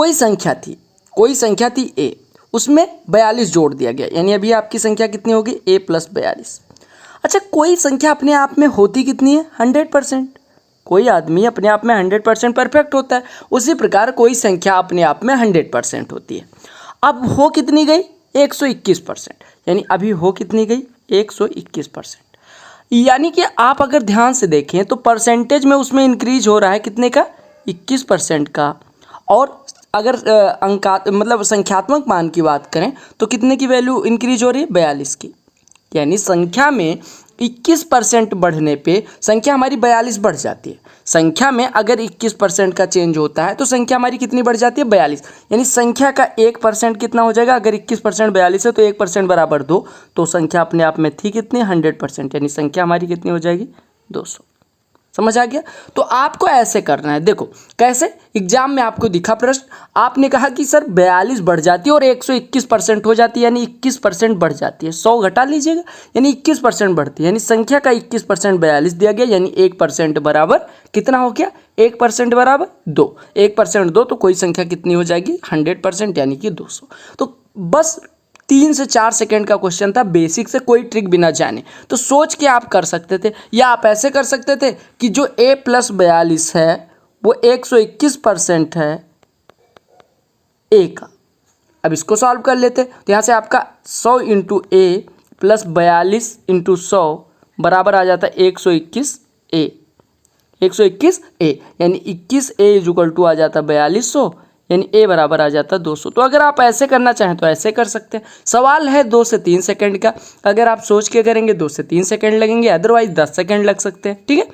कोई संख्या थी a, उसमें 42 जोड़ दिया गया, यानी अभी आपकी संख्या कितनी होगी a + 42। अच्छा, कोई संख्या अपने आप में होती कितनी है 100%। कोई आदमी अपने आप में 100% परफेक्ट होता है, उसी प्रकार कोई संख्या अपने आप में 100% होती है। अब हो कितनी गई 121%, यानी अभी हो कितनी गई 121%। यानी कि आप अगर ध्यान से देखें तो परसेंटेज में उसमें इंक्रीज हो रहा है कितने का 21% का। और अगर मतलब संख्यात्मक मान की बात करें तो कितने की वैल्यू इंक्रीज हो रही है 42 की। यानी संख्या में 21% बढ़ने पे संख्या हमारी 42 बढ़ जाती है। संख्या में अगर 21% का चेंज होता है तो संख्या हमारी कितनी बढ़ जाती है 42। यानी संख्या का 1% कितना हो जाएगा, अगर 21% 42 है तो 1% बराबर 2, तो संख्या अपने आप में थी कितनी 100%, यानी संख्या हमारी कितनी हो जाएगी 200। समझ आ गया। तो आपको ऐसे करना है, देखो कैसे। एग्जाम में आपको दिखा प्रश्न, आपने कहा कि सर 42 बढ़ जाती है और 121% हो जाती है, यानी 21% बढ़ जाती है। 100 घटा लीजिएगा, यानी 21% बढ़ती है, यानी संख्या का 21% 42 दिया गया, यानी 1% बराबर कितना हो गया 1% बराबर 2। 1% 2 तो कोई संख्या कितनी हो जाएगी 100%, यानी कि 200। तो बस 3 से 4 सेकंड का क्वेश्चन था, बेसिक से कोई ट्रिक बिना जाने, तो सोच के आप कर सकते थे। या आप ऐसे कर सकते थे कि जो a + 42 है वो 121% है a का। अब इसको सॉल्व कर लेते, तो यहाँ से आपका 100 × a + 42 × 100 बराबर आ जाता है 121a। 121a यानी 21a = आ जाता 4200, यानी a बराबर आ जाता 200। तो अगर आप ऐसे करना चाहें तो ऐसे कर सकते हैं। सवाल है 2 से 3 सेकंड का, अगर आप सोच के करेंगे 2 से 3 सेकंड लगेंगे, अदरवाइज 10 सेकंड लग सकते हैं। ठीक है,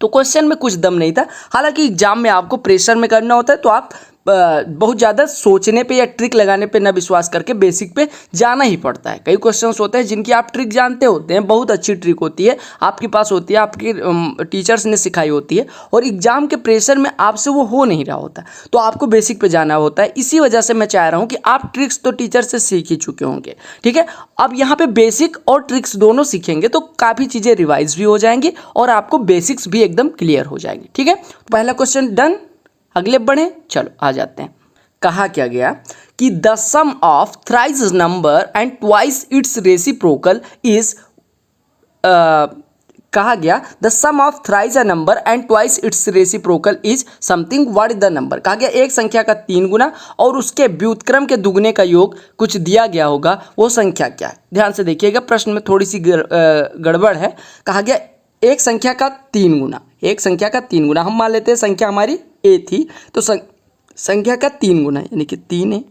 तो क्वेश्चन में कुछ दम नहीं था। हालांकि एग्जाम में आपको प्रेशर में करना होता है, तो आप बहुत ज़्यादा सोचने पे या ट्रिक लगाने पे ना विश्वास करके बेसिक पे जाना ही पड़ता है। कई क्वेश्चंस होते हैं जिनकी आप ट्रिक जानते होते हैं, बहुत अच्छी ट्रिक होती है, आपके पास होती है, आपके टीचर्स ने सिखाई होती है, और एग्जाम के प्रेशर में आपसे वो हो नहीं रहा होता, तो आपको बेसिक पे जाना होता है। इसी वजह से मैं चाह रहा हूँ कि आप ट्रिक्स तो टीचर से सीख ही चुके होंगे। ठीक है, अब यहाँ पे बेसिक और ट्रिक्स दोनों सीखेंगे तो काफ़ी चीज़ें रिवाइज भी हो जाएंगी और आपको बेसिक्स भी एकदम क्लियर हो जाएंगे। ठीक है, पहला क्वेश्चन डन, अगले बढ़े, चलो आ जाते हैं। कहा क्या गया कि the sum of thrice number and twice its reciprocal is, कहा गया the sum of thrice a number and twice its reciprocal is something, what is the number. कहा गया एक संख्या का 3 गुना और उसके व्युत्क्रम के दुगने का योग कुछ दिया गया होगा, वो संख्या क्या है। ध्यान से देखिएगा, प्रश्न में थोड़ी सी गड़बड़ है। कहा गया एक संख्या का 3 गुना, एक संख्या का 3 गुना, हम मान लेते हैं संख्या हमारी a थी, तो संख्या का 3 गुना यानी कि 3 है,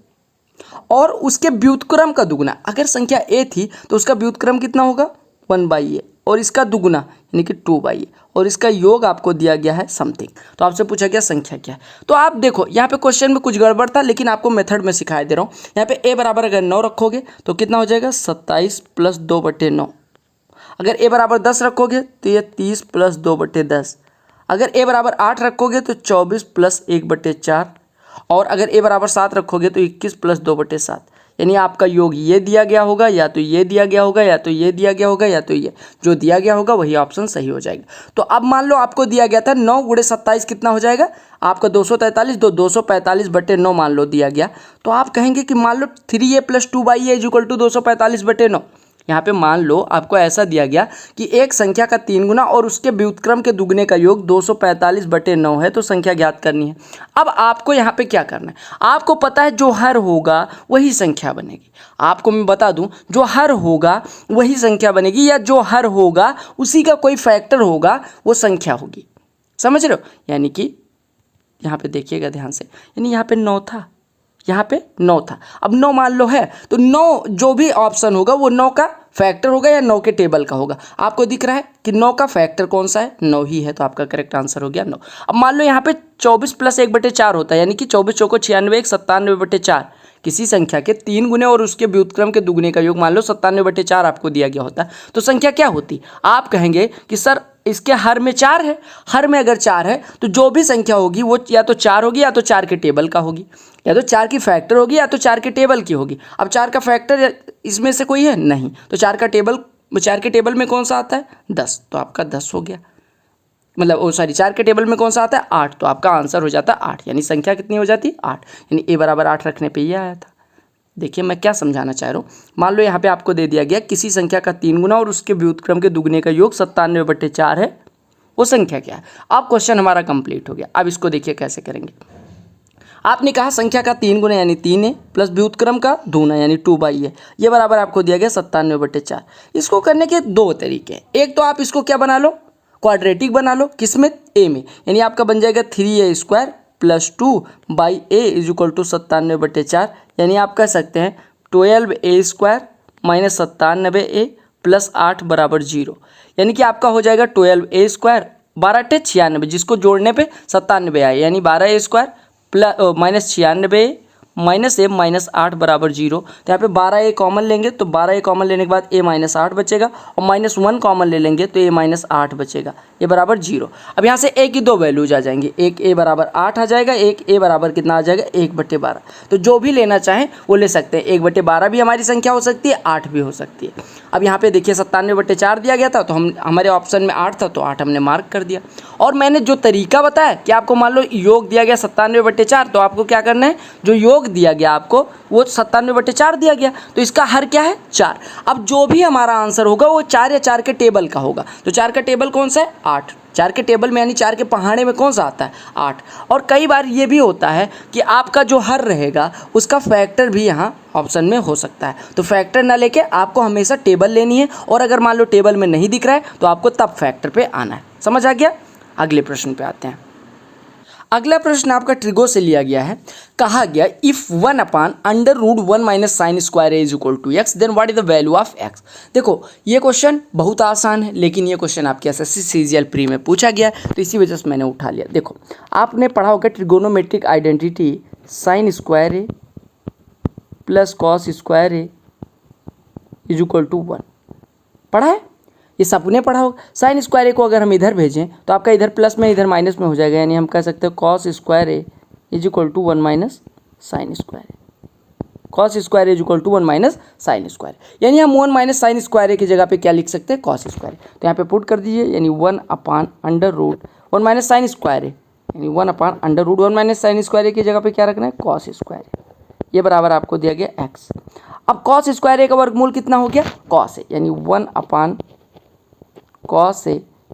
और उसके व्युत्क्रम का दुगुना। अगर संख्या a थी तो उसका व्युत्क्रम कितना होगा 1/a, और इसका दुगुना यानी कि 2/a, और इसका योग आपको दिया गया है समथिंग। तो आपसे पूछा गया संख्या क्या है। तो आप देखो यहाँ पे क्वेश्चन में कुछ गड़बड़ था, लेकिन आपको मेथड में सिखाई दे रहा हूँ। यहाँ पे a बराबर अगर 9 रखोगे तो कितना हो जाएगा 27 + 2/9। अगर a बराबर 10 रखोगे तो ये 30 + 2/10। अगर a बराबर 8 रखोगे तो 24 + 1/4, और अगर a बराबर 7 रखोगे तो 21 + 2/7। यानी आपका योग ये दिया गया होगा, या तो ये दिया गया होगा, या तो ये दिया गया होगा, या तो ये, जो दिया गया होगा वही ऑप्शन सही हो जाएगा। तो अब मान लो आपको दिया गया था 9 × 27 कितना हो जाएगा आपका 243, तो 245/9 मान लो दिया गया। तो आप कहेंगे कि मान लो 3a + 2/a = 245/9। यहाँ पे मान लो आपको ऐसा दिया गया कि एक संख्या का 3 गुना और उसके व्युत्क्रम के दुगने का योग 245/9 है, तो संख्या ज्ञात करनी है। अब आपको यहाँ पे क्या करना है, आपको पता है जो हर होगा वही संख्या बनेगी। आपको मैं बता दूं, जो हर होगा वही संख्या बनेगी, या जो हर होगा उसी का कोई फैक्टर होगा वो संख्या होगी। समझ रहे हो, यानी कि यहाँ पे देखिएगा ध्यान से, यानी यहाँ पे 9 था, यहाँ पे 9 था। अब 9 मान लो है, तो 9 जो भी ऑप्शन होगा वो 9 का फैक्टर होगा या 9 के टेबल का होगा। आपको दिख रहा है कि 9 का फैक्टर कौन सा है, 9 ही है, तो आपका करेक्ट आंसर हो गया 9। अब मान लो यहाँ पे 24 + 1/4 होता है, यानी कि 24 चौको 96, 1 97/4। किसी संख्या के 3 गुने और उसके व्युत्क्रम के दुगने का योग मान लो 97/4 आपको दिया गया होता, तो संख्या क्या होती। आप कहेंगे कि सर इसके हर में 4 है, हर में अगर 4 है तो जो भी संख्या होगी वो या तो 4 होगी, या तो 4 के टेबल का होगी, या तो 4 की फैक्टर होगी, या तो 4 के टेबल की होगी। अब 4 का फैक्टर इसमें से कोई है नहीं, तो 4 के टेबल में कौन सा आता है 10, तो आपका 10 हो गया। मतलब ओ सॉरी 4 के टेबल में कौन सा आता है 8, तो आपका आंसर हो जाता है 8, यानी संख्या कितनी हो जाती है 8, यानी a बराबर 8 रखने पे ये आया था। देखिए मैं क्या समझाना चाह रहा हूँ, मान लो यहाँ पे आपको दे दिया गया किसी संख्या का 3 गुना और उसके व्युत्क्रम के दुगने का योग 97/4 है, वो संख्या क्या है। अब क्वेश्चन हमारा कंप्लीट हो गया। अब इसको देखिए कैसे करेंगे। आपने कहा संख्या का 3 गुना यानी 3a प्लस व्युत्क्रम का दूना यानी 2/a, ये बराबर आपको दिया गया 97/4। इसको करने के दो तरीके हैं। एक तो आप इसको क्या बना लो, क्वाड्रेटिक बना लो, किसमें a में, यानी आपका बन जाएगा 3a² plus 2/a is equal to 97/4, यानी आप कह सकते हैं 12a² माइनस 97a प्लस 8 बराबर 0, यानी कि आपका हो जाएगा 12a² 12 96, जिसको जोड़ने पे 97 आए, यानी 12a² plus minus 96 minus a minus 8 बराबर 0। तो यहाँ पे 12a कॉमन लेंगे तो 12a कॉमन लेने के बाद a माइनस 8 बचेगा, और माइनस 1 कॉमन ले लेंगे तो a माइनस 8 बचेगा, ये बराबर 0। अब यहाँ से a की दो वैल्यूज आ जाएंगी, एक a बराबर 8 आ जाएगा, एक a बराबर कितना आ जाएगा 1/12। तो जो भी लेना चाहें वो ले सकते हैं, 1/12 भी हमारी संख्या हो सकती है, 8 भी हो सकती है। अब यहाँ पे देखिए 97/4 दिया गया था, तो हमारे ऑप्शन में 8 था तो 8 हमने मार्क कर दिया। और मैंने जो तरीका बताया कि आपको मान लो योग दिया गया 97/4, तो आपको क्या करना है, जो योग दिया गया आपको वो 97/4 दिया गया, तो इसका हर क्या है 4। अब जो भी हमारा आंसर होगा वो 4 या 4 के टेबल का होगा। तो 4 का टेबल कौन सा है 8, 4 के टेबल में यानी 4 के पहाड़े में कौन सा आता है 8। और कई बार ये भी होता है कि आपका जो हर रहेगा उसका फैक्टर भी यहाँ ऑप्शन में हो सकता है, तो फैक्टर ना लेके आपको हमेशा टेबल लेनी है, और अगर मान लो टेबल में नहीं दिख रहा है तो आपको तब फैक्टर पे आना है। समझ आ गया। अगले प्रश्न पे आते हैं। अगला प्रश्न आपका ट्रिगो से लिया गया है। कहा गया if 1/√1 minus sine square is equal to x then what is the value of x. देखो ये क्वेश्चन बहुत आसान है, लेकिन ये क्वेश्चन आपके एसएससी सीजीएल प्री में पूछा गया है, तो इसी वजह से मैंने उठा लिया। देखो आपने पढ़ा होगा trigonometric identity sine square A plus cos square A is equal to 1, पढ़ा है, ये सबने पढ़ा होगा। साइन स्क्वायर ए को अगर हम इधर भेजें तो आपका इधर प्लस में इधर माइनस में हो जाएगा, यानी हम कह सकते हैं cos square A is equal to 1 minus sine square A, cos square is equal to 1 minus sine square, यानी हम 1 माइनस साइन स्क्वायर ए की जगह पे क्या लिख सकते हैं कॉस स्क्वायर। तो यहाँ पे पुट कर दीजिए, यानी 1/√1 माइनस साइन स्क्वायर ए, यानी 1/√1 माइनस साइन स्क्वायर ए की जगह पे क्या रखना है कॉस स्क्वायर ए, ये बराबर आपको दिया गया एक्स। अब कॉस स्क्वायर ए का वर्गमूल कितना हो गया कॉस ए, यानी 1/cos A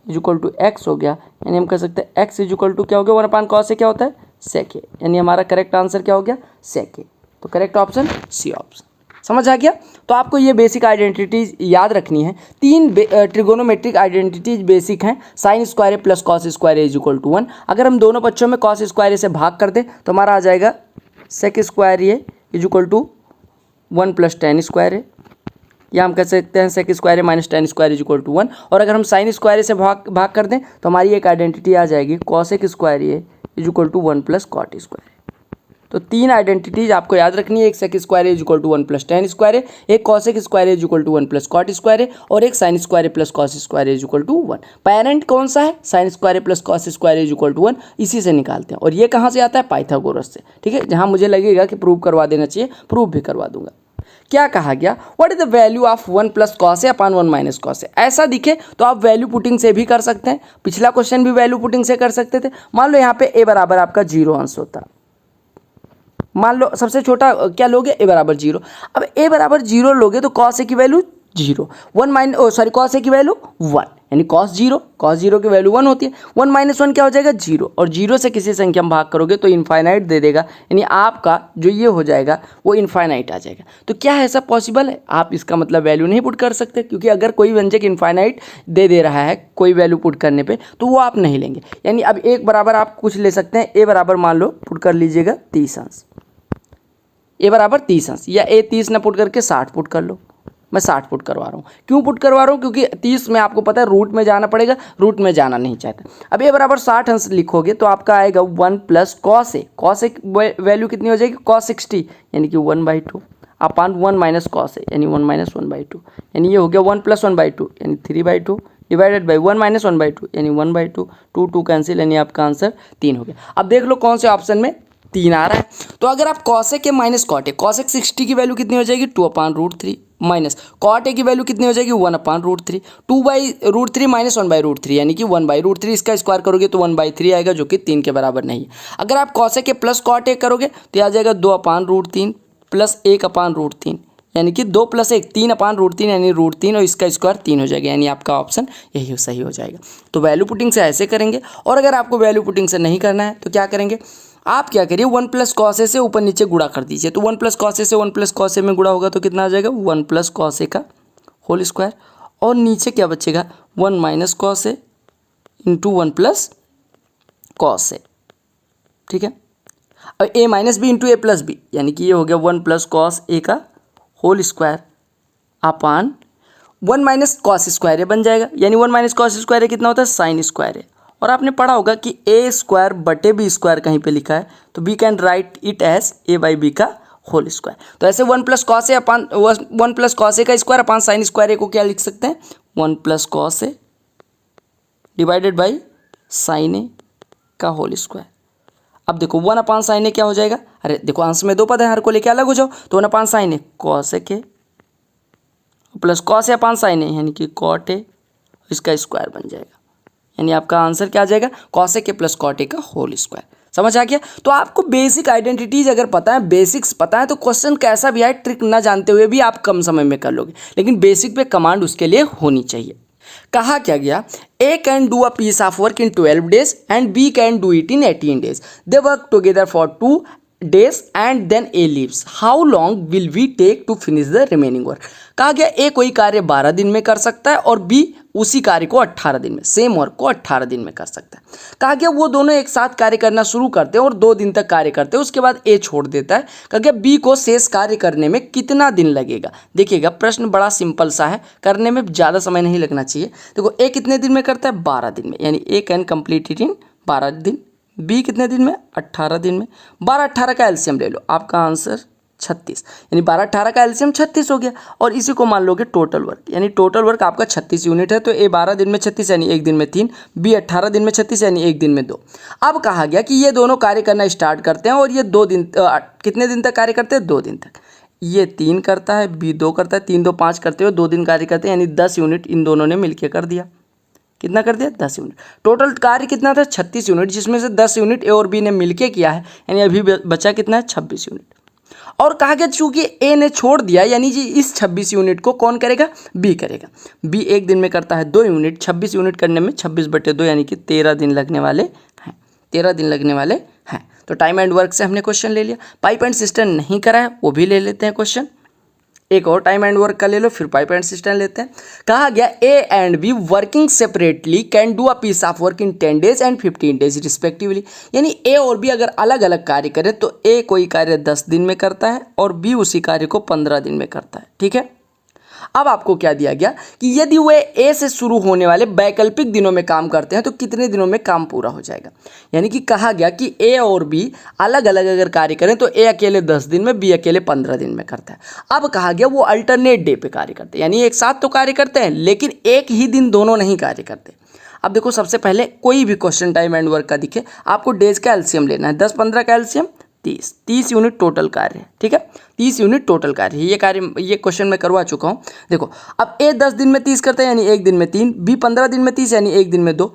is equal to x हो गया, यानी हम कह सकते हैं एक्स इज इक्वल टू क्या हो गया 1/cos ए क्या होता है सेक ए, यानी हमारा करेक्ट आंसर क्या हो गया सेक ए। तो करेक्ट ऑप्शन सी ऑप्शन। समझ आ गया। तो आपको ये बेसिक आइडेंटिटीज याद रखनी है। 3 ट्रिगोनोमेट्रिक आइडेंटिटीज बेसिक हैं, sine square A plus cos square A is equal to 1। अगर हम दोनों बच्चों में कॉस स्क्वायर ए से भाग कर दें तो हमारा आ जाएगा sec square A is equal to 1 plus tan square A, या हम कह सकते हैं sec square A minus tan square is equal to 1। और अगर हम साइन स्क्वायर ए से भाग कर दें तो हमारी एक आइडेंटिटी आ जाएगी cosec square A is equal to 1 plus cot square A. तो 3 आइडेंटिटीज आपको याद रखनी है, एक sec square A is equal to 1 plus tan square A, एक cosec square A is equal to 1 plus cot square A, और एक sine square A plus cos square A is equal to 1। Parent कौन सा है sine square A plus cos square A is equal to 1, इसी से निकालते हैं। और ये कहाँ से आता है पाइथागोरस से, ठीक है। जहाँ मुझे लगेगा कि प्रूव करवा देना चाहिए प्रूव भी करवा दूंगा। क्या कहा गया what is the value of 1 plus cos A upon 1 minus cos A. ऐसा दिखे तो आप वैल्यू पुटिंग से भी कर सकते हैं, पिछला क्वेश्चन भी वैल्यू पुटिंग से कर सकते थे। मान लो यहाँ पे ए बराबर आपका 0 अंश होता, मान लो सबसे छोटा क्या लोगे ए बराबर 0। अब ए बराबर 0 लोगे तो कॉस ए की वैल्यू 0, कॉस ए की वैल्यू 1, यानी कॉस 0 की वैल्यू 1 होती है। 1 माइनस 1 क्या हो जाएगा 0, और 0 से किसी संख्या में भाग करोगे तो इनफाइनाइट दे देगा, यानी आपका जो ये हो जाएगा वो इनफाइनाइट आ जाएगा। तो क्या ऐसा पॉसिबल है, आप इसका मतलब वैल्यू नहीं पुट कर सकते, क्योंकि अगर कोई व्यंजक इनफाइनाइट दे रहा है कोई वैल्यू पुट करने पर तो वो आप नहीं लेंगे। यानी अब एक बराबर आप कुछ ले सकते हैं, ए बराबर मान लो पुट कर लीजिएगा 30 अंश, ए बराबर 30 अंश, या ए 30 ना पुट करके 60 पुट कर लो। मैं 60 पुट करवा रहा हूँ, क्यों पुट करवा रहा हूँ क्योंकि 30 में आपको पता है रूट में जाना पड़ेगा, रूट में जाना नहीं चाहता। अब ए बराबर 60 अंश लिखोगे तो आपका आएगा 1 प्लस कॉस ए वैल्यू कितनी हो जाएगी cos 60, यानी कि 1/2 अपान 1 माइनस कॉस ए, यानी 1 माइनस 1/2, यानी ये हो गया 1 प्लस 1/2 यानी 3/2 डिवाइडेड बाई 1 माइनस 1/2 यानी 1/2, 2 कैंसिल, यानी आपका आंसर 3 हो गया। अब देख लो कौन से ऑप्शन में 3 आ रहा है। तो अगर आप कॉसेक के माइनस कॉटेक, कॉसेक 60 की वैल्यू कितनी हो जाएगी 2/√3 माइनस कॉट ए की वैल्यू कितनी हो जाएगी 1/√3, 2/√3 माइनस 1/√3 यानी कि 1/√3, इसका स्क्वायर करोगे तो 1/3 आएगा जो कि 3 के बराबर नहीं है। अगर आप cosec A plus cot A करोगे तो आ जाएगा 2/√3 प्लस 1/√3 यानी कि 2 + 1 3/√3 यानी √3 और इसका स्क्वायर 3 हो जाएगा, यानी आपका ऑप्शन यही सही हो जाएगा। तो वैल्यू पुटिंग से ऐसे करेंगे, और अगर आपको वैल्यू पुटिंग से नहीं करना है तो क्या करेंगे, आप क्या करिए 1 + cos a से ऊपर नीचे गुणा कर दीजिए। तो 1 + cos a से 1 + cos a में गुणा होगा तो कितना आ जाएगा 1 + cos a का होल स्क्वायर, और नीचे क्या बचेगा 1 - cos a into 1 + cos a, ठीक है। और a - b into a + b यानी कि ये हो गया 1 + cos a का whole square upon 1 - cos square A बन जाएगा, यानी 1 - cos स्क्वायर ए कितना होता है साइन स्क्वायर है। और आपने पढ़ा होगा कि a² बटे b² कहीं पे लिखा है, तो we can write it as a/b का होल स्क्वायर। तो ऐसे 1 + cos a upon 1 + cos a का square upon sine square A को क्या लिख सकते हैं 1 + cos a divided by sine A का होल स्क्वायर। अब देखो 1/sin a क्या हो जाएगा, अरे देखो अंश में 2 पद है, हर को लेके अलग हो जाओ, तो 1/sin a cos a plus cos a/sin a यानी कि cot a, इसका स्क्वायर बन जाएगा, यानी आपका आंसर क्या आ जाएगा cos a plus cot a का होल स्क्वायर। समझ आ गया। तो आपको बेसिक आइडेंटिटीज अगर पता है, बेसिक्स पता है, तो क्वेश्चन कैसा भी आए ट्रिक ना जानते हुए भी आप कम समय में कर लोगे, लेकिन बेसिक पे कमांड उसके लिए होनी चाहिए। कहा क्या गया, A can do a piece of work in 12 days and B can do it in 18 days. They work together for 2 days and then A leaves. How long will we take to finish the remaining work. कहा गया A कोई कार्य 12 दिन में कर सकता है और B उसी कार्य को 18 दिन में, सेम वर्क को 18 दिन में कर सकता है। कहा गया वो दोनों एक साथ कार्य करना शुरू करते हैं और 2 दिन तक कार्य करते हैं, उसके बाद A छोड़ देता है। कहा गया B को शेष कार्य करने में कितना दिन लगेगा। देखिएगा प्रश्न बड़ा सिंपल सा है, करने में ज़्यादा समय नहीं लगना चाहिए। देखो A कितने दिन में करता है 12 दिन में, यानी A can complete it in 12 दिन। B कितने दिन में 18 दिन में। 12-18 का एलसीएम ले लो, आपका आंसर 36, यानी 12-18 का एलसीएम 36 हो गया। और इसी को मान लोगे टोटल वर्क, यानी टोटल वर्क आपका 36 यूनिट है। तो A 12 दिन में 36 यानी 1 दिन में 3, B 18 दिन में 36 यानी 1 दिन में 2। अब कहा गया कि ये दोनों कार्य करना स्टार्ट करते हैं और ये 2 दिन कितने दिन तक कार्य करते हैं 2 दिन तक। ये 3 करता है, B 2 करता है, 3 2 5 करते हुए 2 दिन कार्य करते हैं, यानी 10 यूनिट इन दोनों ने मिलकर कर दिया। कितना कर दिया 10 यूनिट। टोटल कार्य कितना था 36 यूनिट, जिसमें से 10 यूनिट ए और बी ने मिलके किया है, यानी अभी बचा कितना है 26 यूनिट। और कहा गया चूंकि ए ने छोड़ दिया, यानी जी इस 26 यूनिट को कौन करेगा बी करेगा। बी 1 दिन में करता है 2 यूनिट, 26 यूनिट करने में 26/2 यानी कि 13 दिन लगने वाले हैं, 13 दिन लगने वाले हैं। तो टाइम एंड वर्क से हमने क्वेश्चन ले लिया। पाइप एंड सिस्टम नहीं करा है वो भी ले लेते हैं क्वेश्चन। एक और टाइम एंड वर्क का ले लो, फिर पाइप एंड सिस्टम लेते हैं। कहा गया A and B working separately can do a piece of work in 10 days and 15 days respectively. यानी ए और बी अगर अलग अलग कार्य करें तो ए कोई कार्य 10 दिन में करता है और बी उसी कार्य को 15 दिन में करता है, ठीक है। अब आपको क्या दिया गया कि यदि वे ए से शुरू होने वाले वैकल्पिक दिनों में काम करते हैं तो कितने दिनों में काम पूरा हो जाएगा। यानी कि कहा गया कि ए और बी अलग अलग अगर कार्य करें तो ए अकेले 10 दिन में, बी अकेले 15 दिन में करता है। अब कहा गया वो अल्टरनेट डे पे कार्य करते हैं, यानी एक साथ तो कार्य करते हैं लेकिन एक ही दिन दोनों नहीं कार्य करते। अब देखो सबसे पहले कोई भी क्वेश्चन टाइम एंड वर्क का दिखे, आपको डेज का एलसीएम लेना है। 10-15 का एलसीएम 30 यूनिट टोटल कार्य है, ठीक है। 30 यूनिट टोटल कार्य है, ये क्वेश्चन मैं करवा चुका हूँ। देखो अब ए 10 दिन में 30 करता है यानी 1 दिन में 3, बी 15 दिन में 30 यानी 1 दिन में 2।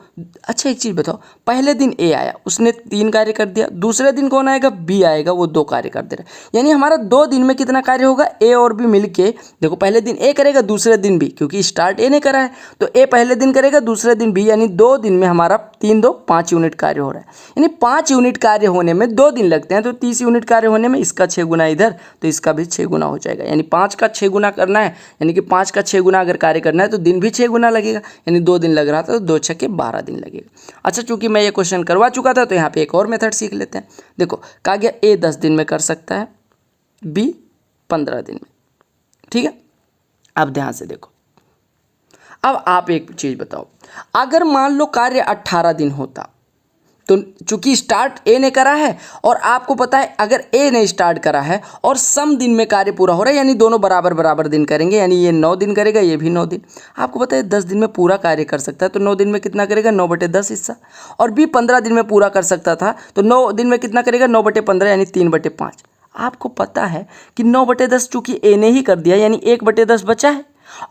अच्छा एक चीज़ बताओ, पहले दिन ए आया उसने 3 कार्य कर दिया, दूसरे दिन कौन आएगा बी आएगा वो 2 कार्य कर दे रहा है, यानी हमारा 2 दिन में कितना कार्य होगा ए और बी मिलके। देखो पहले दिन ए करेगा दूसरे दिन बी, क्योंकि स्टार्ट ए ने करा है तो ए पहले दिन करेगा दूसरे दिन बी, यानी 2 दिन में हमारा 3 2 5 यूनिट कार्य हो रहा है। यानी 5 यूनिट कार्य होने में 2 दिन लगते हैं, तो 30 यूनिट कार्य होने में इसका 6 गुना इधर तो इसका भी 6 गुना हो जाएगा। यानी 5 का 6 गुना करना है, यानी कि 5 का 6 गुना अगर कार्य करना है तो दिन भी 6 गुना लगेगा, यानी 2 दिन लग रहा था तो 2 6 के 12 दिन लगेगा। अच्छा चूंकि मैं ये क्वेश्चन करवा चुका था तो यहाँ पे एक और मेथड सीख लेते हैं। देखो कहा गया ए 10 दिन में कर सकता है, बी 15 दिन में, ठीक है। अब ध्यान से देखो, अब आप एक चीज़ बताओ, अगर मान लो कार्य 18 दिन होता तो चूंकि स्टार्ट ए ने करा है और आपको पता है अगर ए ने स्टार्ट करा है और सम दिन में कार्य पूरा हो रहा है, यानी दोनों बराबर बराबर दिन करेंगे, यानी ये 9 दिन करेगा ये भी 9 दिन। आपको पता है 10 दिन में पूरा कार्य कर सकता है तो 9 दिन में कितना करेगा 9/10 हिस्सा। और बी 15 दिन में पूरा कर सकता था तो 9 दिन में कितना करेगा 9/15 यानी 3/5। आपको पता है कि 9/10 चूंकि ए ने ही कर दिया यानी 1/10 बचा है,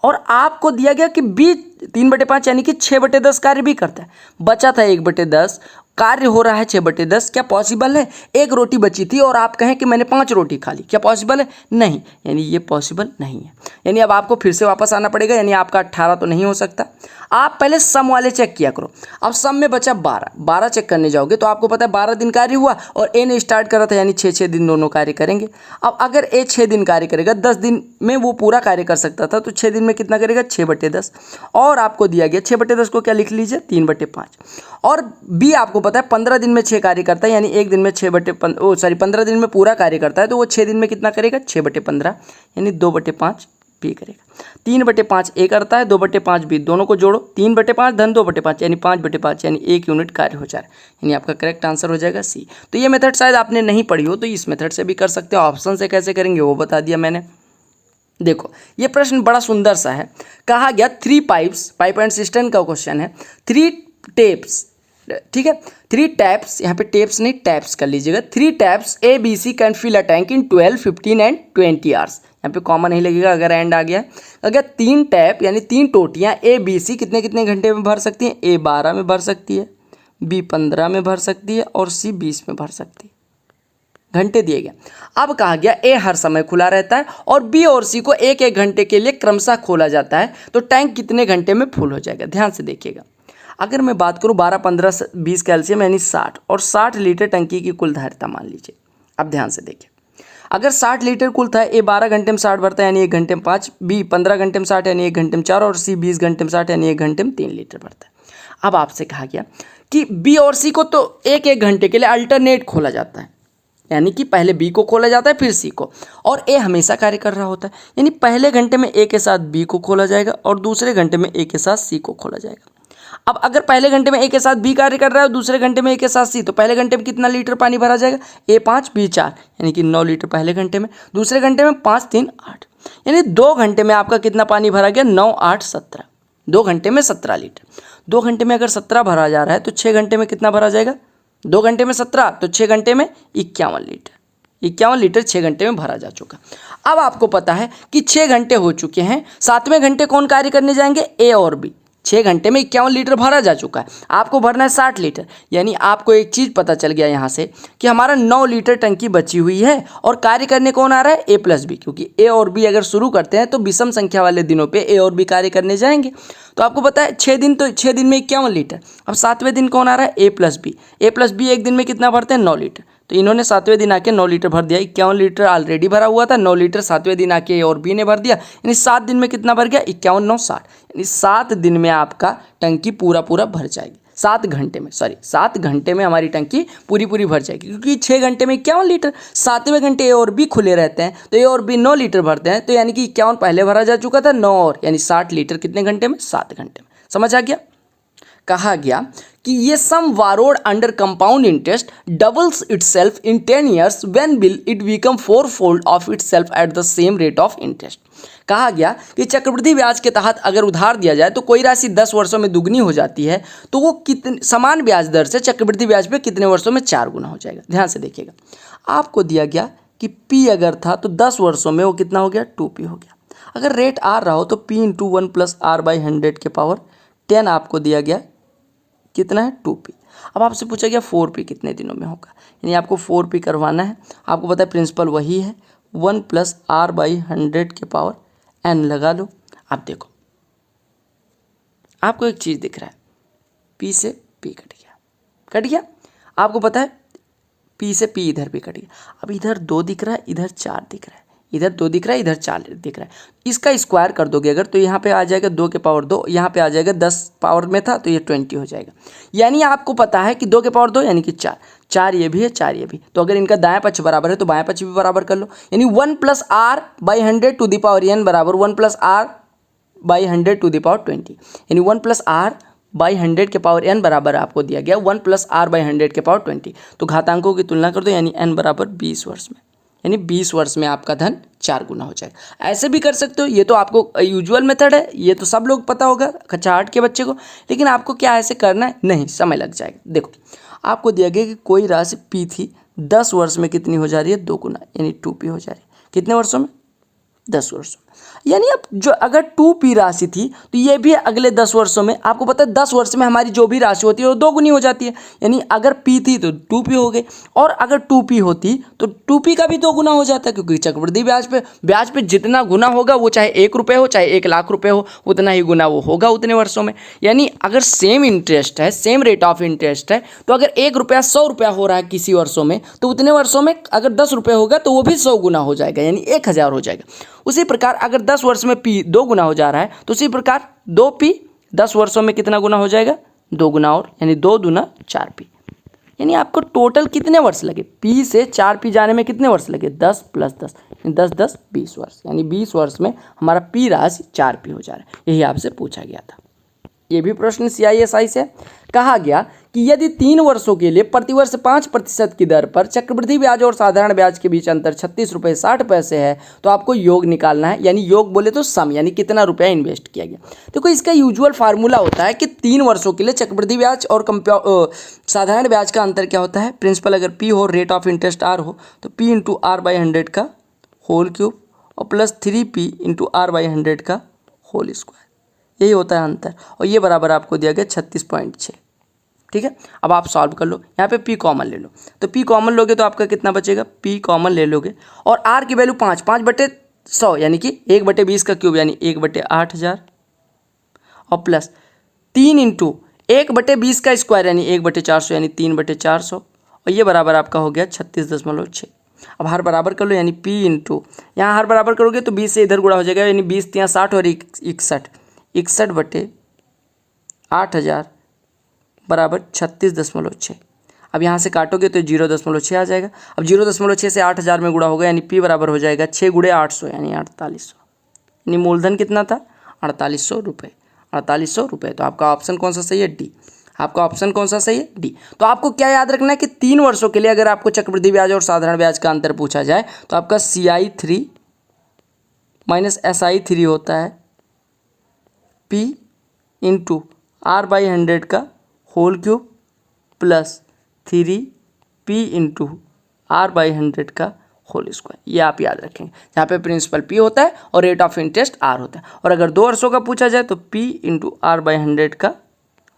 और आपको दिया गया कि बी 3/5 यानी कि 6/10 कार्य भी करता है। बचा था 1/10, कार्य हो रहा है 6/10। क्या पॉसिबल है? एक रोटी बची थी और आप कहें कि मैंने 5 रोटी खा ली, क्या पॉसिबल है? नहीं, यानी ये पॉसिबल नहीं है। यानी अब आपको फिर से वापस आना पड़ेगा, यानी आपका 18 तो नहीं हो सकता। आप पहले सम वाले चेक किया करो। अब सम में बचा 12 चेक करने जाओगे तो आपको पता है 12 दिन कार्य हुआ और ए ने स्टार्ट करा था, यानी 6 दिन दोनों कार्य करेंगे। अब अगर ए 6 दिन कार्य करेगा, 10 दिन में वो पूरा कार्य कर सकता था, तो 6 दिन में कितना करेगा? 6/10। और आपको दिया गया 6/10 को क्या लिख लीजिए? 3/5। और बी आपको पता है 15 दिन में 6 कार्य करता है, यानी एक दिन में 15 दिन में पूरा कार्य करता है, तो वो 6 दिन में कितना करेगा? 6/15 यानी 2/5 बी करेगा। 3/5 ए करता है, 2/5 बी, दोनों को जोड़ो, 3/5 धन 2/5 यानी 5/5 यानी 1 यूनिट कार्य हो जाए, यानी आपका करेक्ट आंसर हो जाएगा सी। तो ये मेथड शायद आपने नहीं पढ़ी हो, तो इस मेथड से भी कर सकते हो। ऑप्शन से कैसे करेंगे वो बता दिया मैंने। देखो ये प्रश्न बड़ा सुंदर सा है। कहा गया 3 पाइप्स, पाइप एंड सिस्टम का क्वेश्चन है। 3 टेप्स, ठीक है, 3 टैप्स, यहाँ पे टेप्स नहीं टैप्स कर लीजिएगा। 3 taps A B C can fill a tank in 12, 15 and 20 hours. यहाँ पे कॉमन नहीं लगेगा अगर एंड आ गया है। अगर 3 टैप यानी 3 टोटियाँ ए बी सी कितने कितने घंटे में भर सकती हैं? ए 12 में भर सकती है, बी 15 में भर सकती है और सी 20 में भर सकती है। घंटे दिए गए। अब कहा गया ए हर समय खुला रहता है और बी और सी को एक एक घंटे के लिए क्रमशः खोला जाता है, तो टैंक कितने घंटे में फुल हो जाएगा? ध्यान से देखिएगा। अगर मैं बात करूं 12, 15, 20 कैल्शियम यानी 60 और 60 लीटर टंकी की कुल धारिता मान लीजिए। अब ध्यान से देखिए, अगर 60 लीटर कुल था, ए 12 घंटे में 60 भरता है यानी 1 घंटे में 5, बी 15 घंटे में 60 यानी 1 घंटे में 4 और सी 20 घंटे में 60 यानी 1 घंटे में 3 लीटर भरता है। अब आपसे कहा गया कि बी और सी को तो एक एक घंटे के लिए अल्टरनेट खोला जाता है, यानी कि पहले बी को खोला जाता है फिर सी को, और ए हमेशा कार्य कर रहा होता है, यानी पहले घंटे में ए के साथ बी को खोला जाएगा और दूसरे घंटे में ए के साथ सी को खोला जाएगा। अब अगर पहले घंटे में ए के साथ बी कार्य कर रहा है और दूसरे घंटे में ए के साथ सी, तो पहले घंटे में कितना लीटर पानी भरा जाएगा? ए 5 बी 4 यानी कि 9 लीटर पहले घंटे में, दूसरे घंटे में 5 3 8 यानी 2 घंटे में आपका कितना पानी भरा गया? 9 8 17, 2 घंटे में 17 लीटर। 2 घंटे में अगर 17 भरा जा रहा है तो 6 घंटे में कितना भरा जाएगा? 2 घंटे में 17 तो 6 घंटे में 51 लीटर। 51 लीटर 6 घंटे में भरा जा चुका। अब आपको पता है कि 6 घंटे हो चुके हैं, 7वें घंटे कौन कार्य करने जाएंगे? ए और बी। 6 घंटे में 51 लीटर भरा जा चुका है, आपको भरना है 60 लीटर। यानी आपको एक चीज़ पता चल गया यहाँ से कि हमारा 9 लीटर टंकी बची हुई है और कार्य करने कौन आ रहा है? ए प्लस बी, क्योंकि ए और बी अगर शुरू करते हैं तो विषम संख्या वाले दिनों पे ए और बी कार्य करने जाएंगे। तो आपको पता है 6 दिन, तो 6 दिन में 51 लीटर। अब 7वें दिन कौन आ रहा है? ए प्लस बी। ए प्लस बी एक दिन में कितना भरते हैं? 9 लीटर। तो इन्होंने 7वें दिन आके 9 लीटर भर दिया। 51 लीटर ऑलरेडी भरा हुआ था, 9 लीटर 7वें दिन आके ए और बी ने भर दिया, यानी 7 दिन में कितना भर गया? 51 9 60, यानी 7 दिन में आपका टंकी पूरा भर जाएगी। 7 घंटे में, 7 घंटे में हमारी टंकी पूरी भर जाएगी, क्योंकि 6 घंटे में 51 लीटर, 7वें घंटे ए और बी खुले रहते हैं, तो ए और बी 9 लीटर भरते हैं, तो यानी कि 51 पहले भरा जा चुका था, 9 और यानी 60 लीटर कितने घंटे में? 7 घंटे में। समझ आ गया? कहा गया कि ये sum borrowed under compound interest doubles itself in 10 years when will it become 4-fold of itself at the same rate of interest. कहा गया कि चक्रवृद्धि ब्याज के तहत अगर उधार दिया जाए तो कोई राशि 10 वर्षों में दुगनी हो जाती है, तो वो कितने समान ब्याज दर से चक्रवृद्धि ब्याज पे कितने वर्षों में 4 गुना हो जाएगा? ध्यान से देखिएगा, आपको दिया गया कि P अगर था तो 10 वर्षों में वो कितना हो गया? 2P हो गया। अगर रेट R रहा हो तो P × 1 + R/100 के पावर 10 आपको दिया गया कितना है? 2P। अब आपसे पूछा गया 4P कितने दिनों में होगा, यानी आपको 4P करवाना है। आपको पता है प्रिंसिपल वही है, 1 + R/100 के पावर n लगा लो। अब देखो आपको एक चीज़ दिख रहा है, P से P कट गया। आपको पता है P से P इधर भी कट गया। अब इधर 2 दिख रहा है, इधर 4 दिख रहा है, इधर 2 दिख रहा है, इधर 4 दिख रहा है। इसका स्क्वायर कर दोगे अगर, तो यहाँ पे आ जाएगा 2 के पावर 2, यहाँ पे आ जाएगा 10 पावर में था तो ये 20 हो जाएगा। यानी आपको पता है कि 2 के पावर 2 यानी कि 4, 4 ये भी है, 4 ये भी, तो अगर इनका दायां पक्ष बराबर है तो बायां पक्ष भी बराबर कर लो। यानी 1 + R/100 to the power n बराबर 1 + R/100 टू द पावर 20, यानी 1 + R/100 के पावर n बराबर आपको दिया गया 1 + R/100 के पावर 20। तो घातांकों की तुलना कर दो, यानी n बराबर 20 वर्ष में, यानी 20 वर्ष में आपका धन 4 गुना हो जाएगा। ऐसे भी कर सकते हो, ये तो आपको यूजुअल मेथड है, ये तो सब लोग पता होगा कक्षा 8 के बच्चे को, लेकिन आपको क्या ऐसे करना है? नहीं, समय लग जाएगा। देखो आपको दिया गया कि कोई राशि P थी 10 वर्ष में कितनी हो जा रही है? 2 गुना, यानी 2p हो जा रही है। कितने वर्षों में? 10 वर्षों में। यानी अब जो अगर 2p राशि थी तो ये भी अगले 10 वर्षों में, आपको पता है 10 वर्ष में हमारी जो भी राशि होती है वो 2 गुनी हो जाती है। यानी अगर p थी तो 2p हो गई, और अगर 2p होती तो 2p का भी 2 गुना हो जाता है, क्योंकि चक्रवृद्धि ब्याज पे जितना गुना होगा वो चाहे 1 रुपये हो चाहे 1 लाख रुपये हो, उतना ही गुना वो होगा उतने वर्षों में। यानी अगर सेम इंटरेस्ट है, सेम रेट ऑफ इंटरेस्ट है, तो अगर 1 रुपया 100 रुपया हो रहा है किसी वर्षों में, तो उतने वर्षों में अगर 10 रुपये होगा तो वो भी 100 गुना हो जाएगा, यानी 1000 हो जाएगा। उसी प्रकार अगर 10 वर्ष में p 2 गुना हो जा रहा है तो उसी प्रकार 2p 10 वर्षों में कितना गुना हो जाएगा? 2 गुना, और यानी 2 दूना 4p। यानी आपको टोटल कितने वर्ष लगे? p से 4p जाने में कितने वर्ष लगे? 10 + 10, 10 10 20 वर्ष, यानी 20 वर्ष में हमारा p राशि 4p हो जा रहा है। यही आपसे पूछा गया था। ये भी प्रश्न CISI से कहा गया कि यदि 3 वर्षों के लिए प्रतिवर्ष 5% की दर पर चक्रवृद्धि ब्याज और साधारण ब्याज के बीच अंतर 36 रुपये 60 पैसे है, तो आपको योग निकालना है। यानी योग बोले तो सम, यानी कितना रुपया इन्वेस्ट किया गया। देखो इसका यूजुअल फार्मूला होता है कि 3 वर्षों के लिए चक्रवृद्धि ब्याज और साधारण ब्याज का अंतर क्या होता है? प्रिंसिपल अगर p हो, रेट ऑफ इंटरेस्ट r हो, तो p × r/100 का होल क्यूब और प्लस 3p × r/100 का होल स्क्वायर, यही होता है अंतर। और ये बराबर आपको दिया गया 36.6। ठीक है, अब आप सॉल्व कर लो। यहाँ पे p कॉमन ले लो, तो p कॉमन लोगे तो आपका कितना बचेगा? p कॉमन ले लोगे और r की वैल्यू 5/100, यानी कि 1/20 का क्यूब, यानी 1/8000, और प्लस 3 × 1/20 का स्क्वायर, यानी 1/400, यानी 3/400, और ये बराबर आपका हो गया 36.6। अब हर बराबर कर लो, यानी p × यहाँ हर बराबर करोगे तो 20 से इधर गुणा हो जाएगा, यानी 20 × 60 और 61, 61/8000 बराबर 36.6। अब यहाँ से काटोगे तो 0.6 आ जाएगा। अब 0.6 से 8000 में गुणा होगा, यानी p बराबर हो जाएगा 6 × 800, यानी 4800। यानी मूलधन कितना था? 4800 रुपये, 4800 रुपये। तो आपका ऑप्शन कौन सा सही है? डी। आपका ऑप्शन कौन सा सही है? डी। तो आपको क्या याद रखना है कि 3 वर्षों के लिए अगर आपको चक्रवृद्धि ब्याज और साधारण ब्याज का अंतर पूछा जाए तो आपका CI3 - SI3 होता है p × r/100 का whole cube plus 3p × r/100 का होल स्क्वायर। ये आप याद रखेंगे, जहाँ पे प्रिंसिपल p होता है और रेट ऑफ इंटरेस्ट r होता है। और अगर 2 वर्षों का पूछा जाए तो p × r/100 का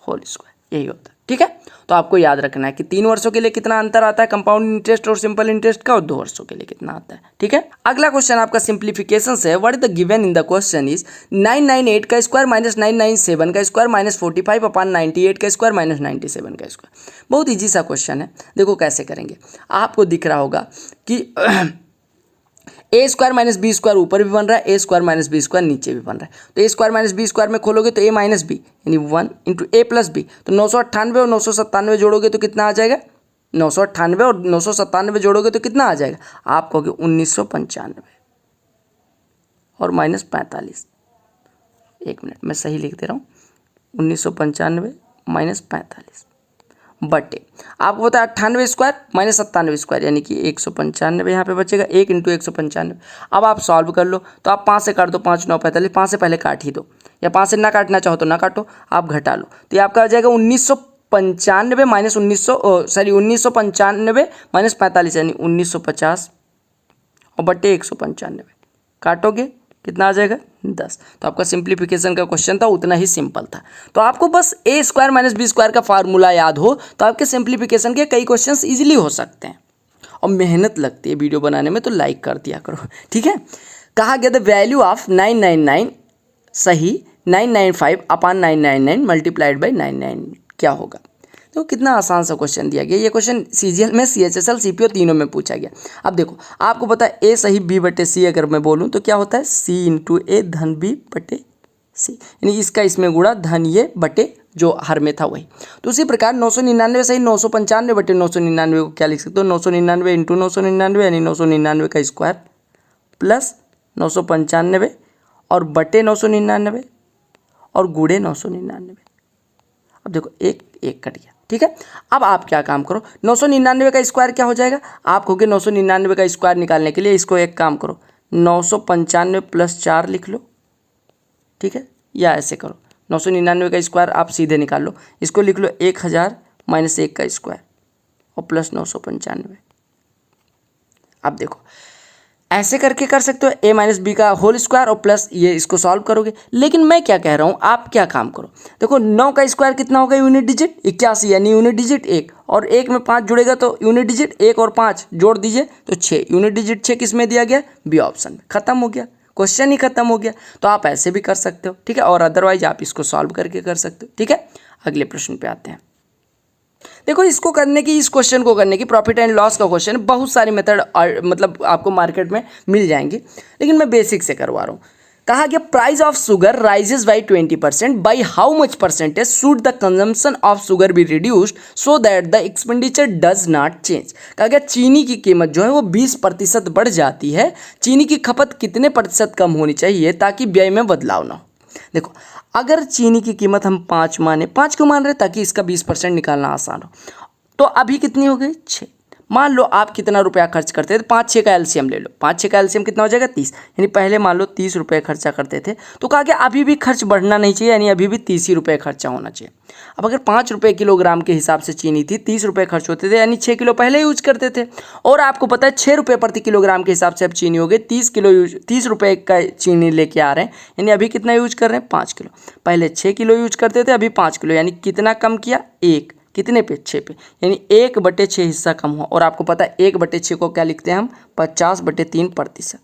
होल स्क्वायर, यही होता है। ठीक है, तो आपको याद रखना है कि 3 वर्षों के लिए कितना अंतर आता है कंपाउंड इंटरेस्ट और सिंपल इंटरेस्ट का, और 2 वर्षों के लिए कितना आता है। ठीक है, अगला क्वेश्चन आपका सिंप्लीफिकेशन से है। What is the given in the question is 998 का स्क्वायर - 997 का स्क्वायर - 45/98 का स्क्वायर - 97 का स्क्वायर। बहुत ईजी सा क्वेश्चन है। देखो कैसे करेंगे, आपको दिख रहा होगा कि a² - b² ऊपर भी बन रहा है, a² - b² नीचे भी बन रहा है। तो a² - b² में खोलोगे तो a - b, यानी 1 × a + b, तो 998 और 997 जोड़ोगे तो कितना आ जाएगा? 998 और 997 जोड़ोगे तो कितना आ जाएगा? आप कहोगे 1995 और -45। एक मिनट, मैं सही लिख दे रहा हूँ, 1995 - 45 बटे आपको पता है 98² - 97², यानी कि 195 यहाँ पे बचेगा, 1 × 195। अब आप सॉल्व कर लो, तो आप 5 से काट दो, 5 × 9 = 45, 5 से पहले काट ही दो, या 5 से ना काटना चाहो तो ना काटो, आप घटा लो। तो ये आपका आ जाएगा 1995 - 45, यानी 1950 और बटे 195, काटोगे कितना आ जाएगा? 10। तो आपका सिंप्लीफिकेशन का क्वेश्चन था, उतना ही सिंपल था। तो आपको बस a² - b² का फार्मूला याद हो तो आपके सिंप्लीफिकेशन के कई क्वेश्चंस इजीली हो सकते हैं। और मेहनत लगती है वीडियो बनाने में, तो लाइक कर दिया करो। ठीक है, कहा गया द वैल्यू ऑफ 999 सही 995/999 मल्टीप्लाइड बाई 99 क्या होगा? तो कितना आसान सा क्वेश्चन दिया गया। ये क्वेश्चन CGL में, CHSL, CPO तीनों में पूछा गया। अब देखो आपको पता है a सही b/c अगर मैं बोलूँ तो क्या होता है? c × a धन b/c, यानी इसका इसमें गुणा धन ये बटे जो हर में था वही। तो उसी प्रकार 999 सही 995/999 को क्या लिख सकते हो? 999 × 999, यानी 999 का स्क्वायर प्लस 995 और बटे 999 और गुणे 999। अब देखो एक एक कट गया। ठीक है, अब आप क्या काम करो, 999 का स्क्वायर क्या हो जाएगा? आप कहोगे 999 का स्क्वायर निकालने के लिए इसको एक काम करो, 995 + 4 लिख लो। ठीक है, या ऐसे करो, 999 का स्क्वायर आप सीधे निकाल लो, इसको लिख लो 1000 - 1 का स्क्वायर और प्लस 995। अब देखो ऐसे करके कर सकते हो, a माइनस बी का होल स्क्वायर और प्लस ये इसको सॉल्व करोगे। लेकिन मैं क्या कह रहा हूँ, आप क्या काम करो, देखो 9 का स्क्वायर कितना होगा यूनिट डिजिट 81 यानी यूनिट डिजिट 1, और 1 में 5 जुड़ेगा तो यूनिट डिजिट 1 और 5 जोड़ दीजिए तो 6, यूनिट डिजिट 6 किस में दिया गया, बी ऑप्शन में। खत्म हो गया, क्वेश्चन ही खत्म हो गया। तो आप ऐसे भी कर सकते हो, ठीक है, और अदरवाइज आप इसको सॉल्व करके कर सकते हो, ठीक है। अगले प्रश्न पे आते हैं। देखो इसको करने की, इस क्वेश्चन को करने की, प्रॉफिट एंड लॉस का क्वेश्चन, बहुत सारी मेथड मतलब आपको मार्केट में मिल जाएंगी, लेकिन मैं बेसिक से करवा रहा हूँ। कहा गया price of sugar rises by 20%, by how much percentage should the consumption of sugar be reduced so that the expenditure does not change. कहा गया चीनी की कीमत जो है वो 20% बढ़ जाती है, चीनी की खपत कितने प्रतिशत कम होनी चाहिए ताकि व्यय में बदलाव ना हो। देखो अगर चीनी की कीमत हम 5 माने, 5 क्यों मान रहे ताकि इसका 20% निकालना आसान हो, तो अभी कितनी हो गई 6। मान लो आप कितना रुपया खर्च करते थे, 5-6 का एलसीएम ले लो, 5-6 का एलसीएम कितना हो जाएगा 30, यानी पहले मान लो 30 रुपये खर्चा करते थे, तो कहा गया अभी भी खर्च बढ़ना नहीं चाहिए, यानी अभी भी 30 ही रुपये खर्चा होना चाहिए। अब अगर 5 रुपये किलोग्राम के हिसाब से चीनी थी, 30 रुपये खर्च होते थे, यानी 6 किलो पहले यूज करते थे, और आपको पता है 6 रुपये प्रति किलोग्राम के हिसाब से अब चीनी हो गई 30 रुपये का चीनी लेके आ रहे हैं, यानी अभी कितना यूज कर रहे हैं 5 किलो। पहले 6 किलो यूज करते थे, अभी 5 किलो, यानी कितना कम किया 1, कितने पे 6 पे, यानी 1/6 हिस्सा कम हुआ। और आपको पता है 1/6 को क्या लिखते हैं हम, 50/3%,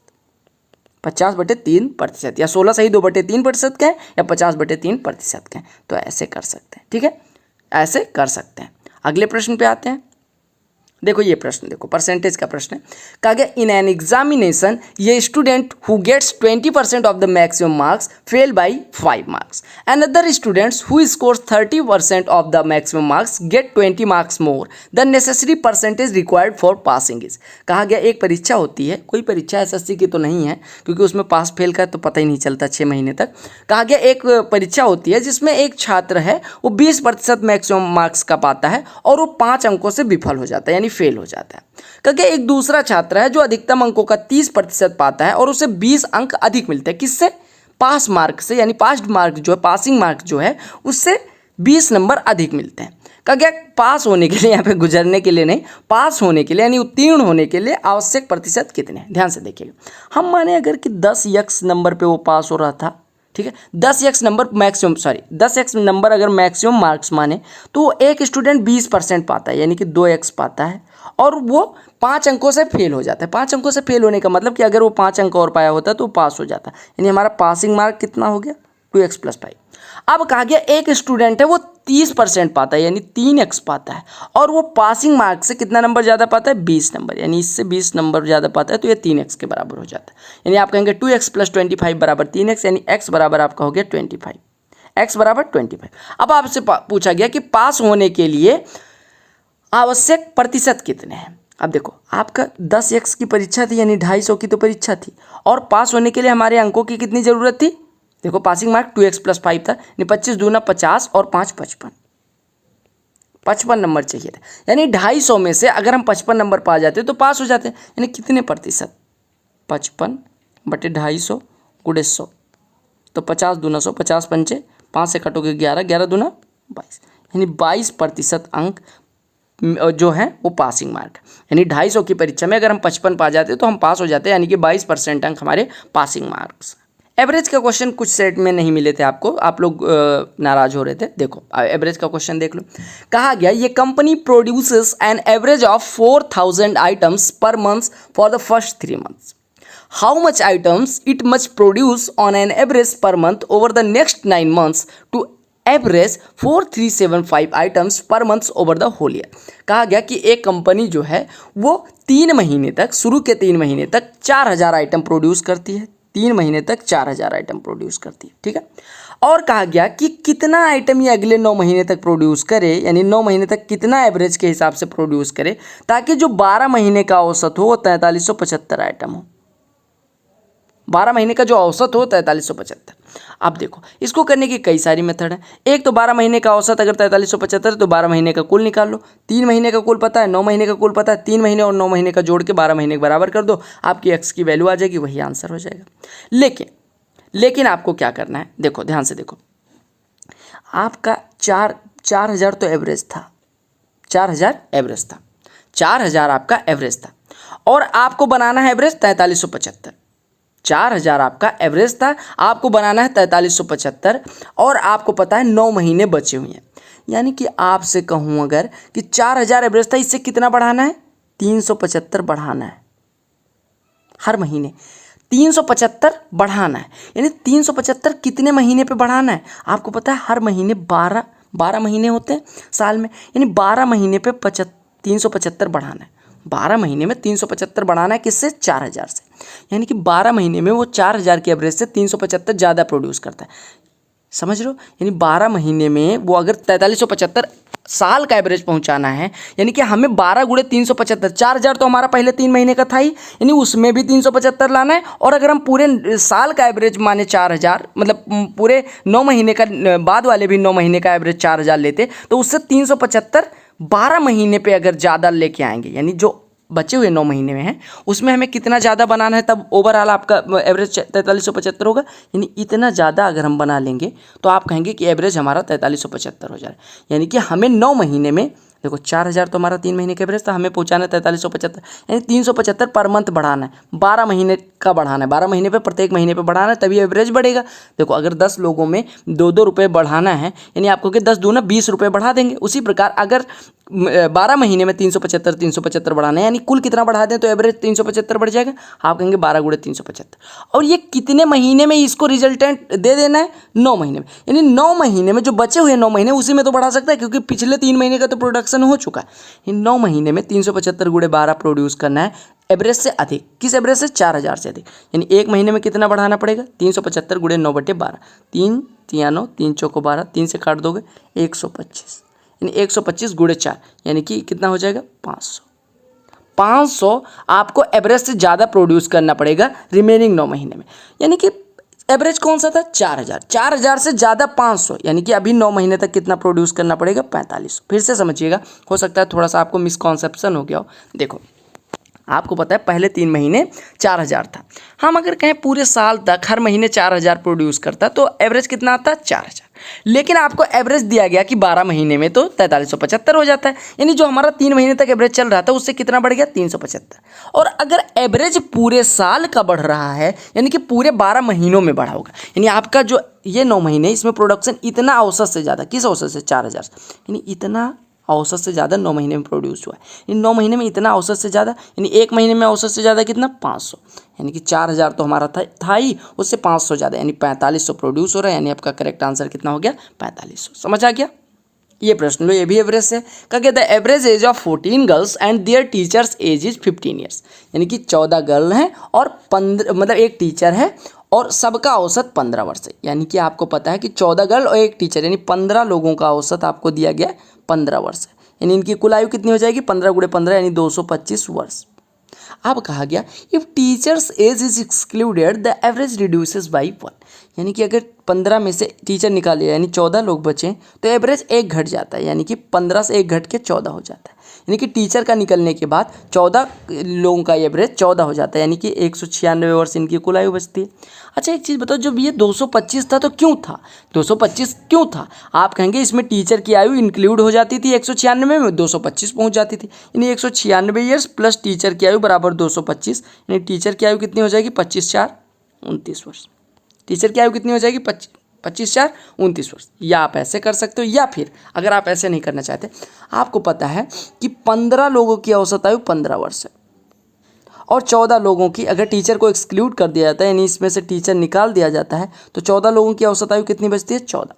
50/3%, या 16 सही 2/3% का है, या 50/3% का है, तो ऐसे कर सकते हैं, ठीक है, ऐसे कर सकते हैं। अगले प्रश्न पे आते हैं। देखो ये प्रश्न देखो, परसेंटेज का प्रश्न है। कहा गया इन एन एग्जामिनेशन ये student who gets 20% of the maximum marks fail by 5 marks, another students who scores 30% of the maximum marks get 20 marks more the necessary percentage required for passing is. कहा गया एक परीक्षा होती है, कोई परीक्षा SSC की तो नहीं है क्योंकि उसमें पास फेल का तो पता ही नहीं चलता 6 महीने तक। कहा गया एक परीक्षा होती है जिसमें एक छात्र है वो 20% मैक्सिमम मार्क्स का पाता है और वो 5 अंकों से विफल हो जाता है, यानी फेल हो जाता है। क्योंकि एक दूसरा छात्र है जो अधिकतम अंकों का 30% पाता है और उसे 20 अंक अधिक मिलते हैं, किससे, पास मार्क से, यानी पास मार्क जो है, पासिंग मार्क जो है उससे 20 नंबर अधिक मिलते हैं। कहा गया पास होने के लिए, यहाँ पे गुजरने के लिए नहीं, पास होने के लिए यानी उत्तीर्ण होने के लिए आवश्यक प्रतिशत कितने हैं। ध्यान से देखिएगा, हम माने अगर कि 10x नंबर पे वो पास हो रहा था, ठीक है, 10x number maximum, 10x number अगर मैक्सिमम मार्क्स माने तो एक स्टूडेंट 20% पाता है, यानी कि 2x पाता है, और वो 5 अंकों से फेल हो जाता है। 5 अंकों से फेल होने का मतलब कि अगर वो 5 अंक और पाया होता तो पास हो जाता, यानी हमारा पासिंग मार्क कितना हो गया 2x + 5। अब कहा गया एक स्टूडेंट है वो 30% पाता है, यानी 3x पाता है, और वो पासिंग मार्क से कितना नंबर ज़्यादा पाता है 20 नंबर, यानी इससे 20 नंबर ज़्यादा पाता है, तो ये 3x के बराबर हो जाता है। यानी आप कहेंगे 2x + 25 बराबर 3x, यानी x बराबर आपका हो गया 25, x बराबर 25। अब आपसे पूछा गया कि पास होने के लिए आवश्यक प्रतिशत कितने हैं। अब देखो आपका 10x की परीक्षा थी, यानी 250 की तो परीक्षा थी, और पास होने के लिए हमारे अंकों की कितनी ज़रूरत थी, देखो पासिंग मार्क 2x + 5 था, यानी 25 दूना 50 और 5 55 नंबर चाहिए था, यानी 250 में से अगर हम 55 नंबर पा जाते तो पास हो जाते, यानी कितने प्रतिशत, 55/250 × 100, तो 50 दूना 100, 50 पंचे 5 से कटोगे 11, 11 दूना 22, यानी 22% अंक जो है वो पासिंग मार्क, यानी 250 की परीक्षा में अगर हम 55 पा जाते तो हम पास हो जाते, यानी कि 22% अंक हमारे पासिंग मार्क्स। एवरेज का क्वेश्चन कुछ सेट में नहीं मिले थे आपको, आप लोग नाराज हो रहे थे। देखो एवरेज का क्वेश्चन देख लो। कहा गया ये company produces an average of 4000 items per month for the first 3 months. How much items it must produce on an average per month over the next 9 months to average 4375 items per month over the whole year. कहा गया कि एक company जो है वो 3 महीने तक, शुरू के 3 महीने तक 4000 आइटम प्रोड्यूस करती है, 3 महीने तक 4000 आइटम प्रोड्यूस करती है, ठीक है। और कहा गया कि कितना आइटम ये अगले 9 महीने तक प्रोड्यूस करे, यानी 9 महीने तक कितना एवरेज के हिसाब से प्रोड्यूस करे, ताकि जो 12 महीने का औसत हो वो 4375 आइटम हो। 12 महीने का जो औसत हो 4375। अब देखो इसको करने की कई सारी मेथड है। एक तो 12 महीने का औसत अगर 4375 है तो 12 महीने का कुल निकाल लो, 3 महीने का कुल पता है, 9 महीने का कुल पता है, 3 महीने और 9 महीने का जोड़ के 12 महीने के बराबर कर दो, आपकी एक्स की वैल्यू आ जाएगी, वही आंसर हो जाएगा। लेकिन आपको क्या करना है, देखो ध्यान से देखो, आपका 4000 तो एवरेज था, 4000 एवरेज था, 4000 आपका एवरेज था, और आपको बनाना है एवरेज 4375। 4000 आपका एवरेज था, आपको बनाना है 4375 और आपको पता है 9 महीने बचे हुए हैं। यानी कि आपसे कहूँ अगर कि 4000 एवरेज था, इससे कितना बढ़ाना है? 375 बढ़ाना है हर महीने, 375 बढ़ाना है। यानी 375 कितने महीने पे बढ़ाना है? आपको पता है हर महीने 12 महीने होते हैं साल में, यानी 12 महीने पे 375 बढ़ाना है। 12 महीने में 375 बढ़ाना है किससे? 4000 से। यानी कि 12 महीने में वो 4000 की एवरेज से 375 ज़्यादा प्रोड्यूस करता है। समझ रहे हो? यानी 12 महीने में वो अगर 4375 साल का एवरेज पहुंचाना है, यानी कि हमें 12 गुणे 375, 4000 तो हमारा पहले 3 महीने का था ही, यानी उसमें भी 375 लाना है। और अगर हम पूरे साल का एवरेज माने 4000, मतलब पूरे 9 महीने का बाद वाले भी 9 महीने का एवरेज 4000 लेते, तो उससे 375 12 महीने पे अगर ज़्यादा लेके आएंगे, यानी जो बचे हुए 9 महीने में हैं उसमें हमें कितना ज़्यादा बनाना है, तब ओवरऑल आपका एवरेज 4375 होगा। यानी इतना ज़्यादा अगर हम बना लेंगे तो आप कहेंगे कि एवरेज हमारा 4375 हो जाए। यानी कि हमें 9 महीने में, देखो 4000 तो हमारा 3 महीने का एवरेज था, हमें पहुंचाना है 4375, यानी 375 पर मंथ बढ़ाना है, 12 महीने का बढ़ाना है, 12 महीने पे प्रत्येक महीने पे बढ़ाना है, तभी एवरेज बढ़ेगा। देखो अगर 10 लोगों में 2-2 रुपये बढ़ाना है, यानी आपको कि 10 दूना 20 रुपये बढ़ा देंगे। उसी प्रकार अगर 12 महीने में 375 बढ़ाना है, यानी कुल कितना बढ़ा दें तो एवरेज 375 बढ़ जाएगा। आप कहेंगे 12 गुणे 375, और ये कितने महीने में इसको रिजल्टेंट दे देना है? 9 महीने में। यानी 9 महीने में जो बचे हुए 9 महीने उसी में तो बढ़ा सकता है, क्योंकि पिछले 3 महीने का तो प्रोडक्शन हो चुका है। इन 9 महीने में 375 गुणे 12 प्रोड्यूस करना है एवरेज से अधिक। किस एवरेज से? 4000 से अधिक। यानी एक महीने में कितना बढ़ाना पड़ेगा? 375 गुणे 9/12, 3 3 9, 3 चौको 12, 3 से काट दोगे 125, यानी 125 गुणे 4, यानी कि कितना हो जाएगा? 500। 500 आपको एवरेज से ज़्यादा प्रोड्यूस करना पड़ेगा रिमेनिंग 9 महीने में। यानी कि एवरेज कौन सा था? 4000। 4000 से ज़्यादा 500, यानी कि अभी 9 महीने तक कितना प्रोड्यूस करना पड़ेगा? 4500। फिर से समझिएगा, हो सकता है थोड़ा सा आपको मिसकॉन्सेप्शन हो गया हो। देखो आपको पता है पहले 3 महीने 4000 था, हम अगर कहें पूरे साल तक हर महीने 4000 प्रोड्यूस करता तो एवरेज कितना आता? 4000। लेकिन आपको एवरेज दिया गया कि 12 महीने में तो 4375 हो जाता है, यानी जो हमारा 3 महीने तक एवरेज चल रहा था उससे कितना बढ़ गया? 375। और अगर एवरेज पूरे साल का बढ़ रहा है, यानी कि पूरे 12 महीनों में बढ़ा होगा, यानी आपका जो ये 9 महीने इसमें प्रोडक्शन इतना औसत से ज़्यादा, किस औसत से? 4000 से, यानी इतना औसत से ज़्यादा 9 महीने में प्रोड्यूस हुआ है। इन 9 महीने में इतना औसत से ज़्यादा, यानी एक महीने में औसत से ज़्यादा कितना? 500। यानी कि 4000 तो हमारा था ही, उससे 500 ज़्यादा, यानी 4500 प्रोड्यूस हो रहा है। यानी आपका करेक्ट आंसर कितना हो गया? 4500। समझ आ गया? ये प्रश्न लो, ये भी एवरेज है। क्या कहता है? Average age of 14 girls and their teachers age is 15 years. यानी कि 14 गर्ल हैं और 15, मतलब एक टीचर है और सबका औसत 15 वर्ष है। यानी कि आपको पता है कि 14 गर्ल और एक टीचर, यानी 15 लोगों का औसत आपको दिया गया 15 वर्ष है। यानी इनकी कुल आयु कितनी हो जाएगी? 15 गुणे 15, यानी 225 वर्ष। अब कहा गया if teachers age is excluded the average reduces by 1। यानी कि अगर 15 में से टीचर निकाले, यानी 14 लोग बचे, तो एवरेज 1 घट जाता है, यानी कि 15 से 1 घट के 14 हो जाता है। यानी कि टीचर का निकलने के बाद 14 लोगों का एवरेज 14 हो जाता है, यानी कि 196 वर्ष इनकी कुल आयु बचती है। अच्छा एक चीज़ बताओ, जब ये 225 था तो क्यों था? 225 क्यों था? आप कहेंगे इसमें टीचर की आयु इंक्लूड हो जाती थी, 196 में 225 पहुंच जाती थी। यानी 196 ईयर्स प्लस टीचर की आयु बराबर 225, यानी टीचर की आयु कितनी हो जाएगी? 25 4 29 वर्ष। टीचर की आयु कितनी हो जाएगी? 25 4 29 वर्ष। या आप ऐसे कर सकते हो, या फिर अगर आप ऐसे नहीं करना चाहते, आपको पता है कि 15 लोगों की औसत आयु 15 वर्ष है और 14 लोगों की, अगर टीचर को एक्सक्लूड कर दिया जाता है, यानी इसमें से टीचर निकाल दिया जाता है, तो 14 लोगों की औसत आयु कितनी बचती है? 14।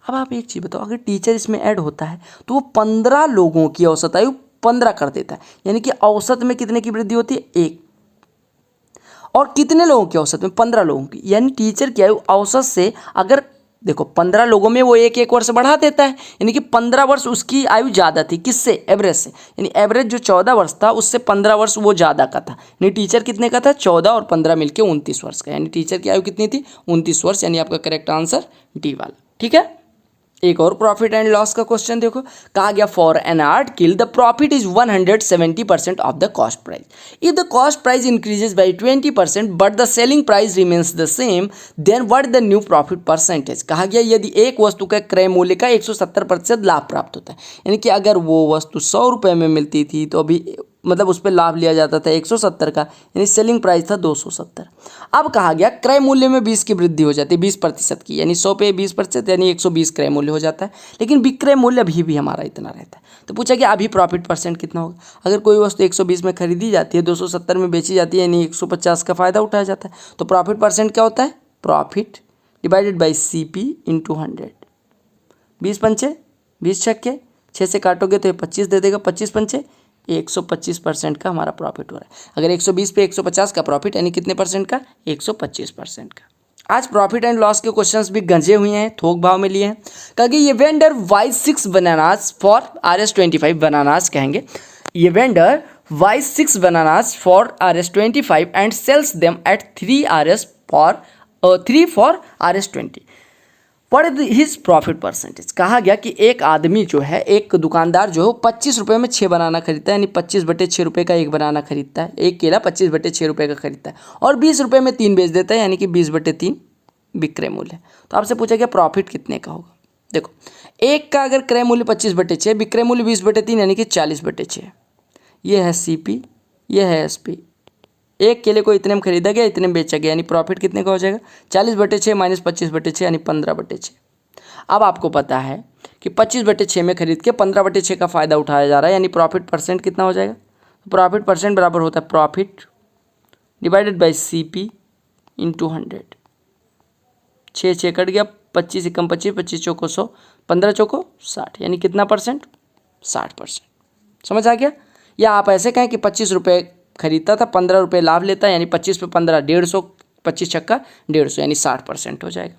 अब आप एक चीज़ बताओ, अगर टीचर इसमें ऐड होता है तो वो 15 लोगों की औसत आयु 15 कर देता है, यानी कि औसत में कितने की वृद्धि होती है? 1। और कितने लोगों की औसत में? 15 लोगों की। यानी टीचर की आयु औसत से, अगर देखो 15 लोगों में वो 1 वर्ष बढ़ा देता है, यानी कि 15 वर्ष उसकी आयु ज़्यादा थी, किससे? एवरेज से। यानी एवरेज जो 14 वर्ष था उससे 15 वर्ष वो ज़्यादा का था। यानी टीचर कितने का था? 14 और 15 मिलकर 29 वर्ष का। यानी टीचर की आयु कितनी थी? 29 वर्ष। यानी आपका करेक्ट आंसर डी वाला। ठीक है, एक और प्रॉफिट एंड लॉस का क्वेश्चन देखो। कहा गया for an article the profit is 170% of the cost price. If the cost price increases by 20% but the selling price remains the same, then what the new profit percentage. कहा गया यदि एक वस्तु का क्रय मूल्य का 170% लाभ प्राप्त होता है, यानी कि अगर वो वस्तु 100 रुपये में मिलती थी तो अभी मतलब उस पर लाभ लिया जाता था 170 का, यानी सेलिंग प्राइस था 270। अब कहा गया क्रय मूल्य में 20 की वृद्धि हो जाती है, 20% की, यानी 100 पे 20% यानी 120 क्रय मूल्य हो जाता है, लेकिन विक्रय मूल्य अभी भी हमारा इतना रहता है। तो पूछा कि अभी प्रॉफिट परसेंट कितना होगा। अगर कोई वस्तु 120 में खरीदी जाती है, 270 में बेची जाती है, यानी 150 का फायदा उठाया जाता है। तो प्रॉफिट परसेंट क्या होता है, profit divided by CP into 100। 20 पंचे 20 छक्के, 6 से काटोगे तो ये 25 दे देगा, 25 पंचे 125% का हमारा प्रॉफिट हो रहा है। अगर 120 पे 150 का प्रॉफिट, यानी कितने परसेंट का, 125% का। आज प्रॉफिट एंड लॉस के क्वेश्चंस भी गंजे हुए हैं, थोक भाव में लिए हैं। कहा ये vendor buys 6 bananas for RS25 bananas कहेंगे, ये vendor buys 6 bananas for RS25 and sells them at 3 for RS20। What is his profit percentage. कहा गया कि एक आदमी जो है, एक दुकानदार जो है 25 रुपये में 6 बनाना खरीदता है, यानी 25/6 रुपये का एक बनाना खरीदता है, एक केला 25/6 रुपये का खरीदता है, और 20 रुपये में 3 बेच देता है, यानी कि 20/3 विक्रय मूल्य है। तो आपसे पूछा गया प्रॉफिट कितने का होगा। देखो, एक का अगर क्रय मूल्य 25/6, विक्रय मूल्य 20/3, यानी कि 40/6। ये है CP, ये है SP। एक केले को इतने में खरीदा गया, इतने में बेचा गया, यानी प्रॉफिट कितने का हो जाएगा, 40/6 माइनस 25/6, यानी 15/6। अब आपको पता है कि 25/6 में खरीद के 15/6 का फायदा उठाया जा रहा है, यानी प्रॉफिट परसेंट कितना हो जाएगा। प्रॉफिट परसेंट बराबर होता है profit divided by CP into 100। 6 cut गया, 25 एकम 25, 25 चौको 100, 15 चौको 60, यानी कितना परसेंट, 60%। समझ आ गया। या आप ऐसे कहें कि 25 रुपये खरीदता था, 15 रुपये लाभ लेता है, यानी 25 पे 15 150, 25 छक्का 150, यानी 60% हो जाएगा।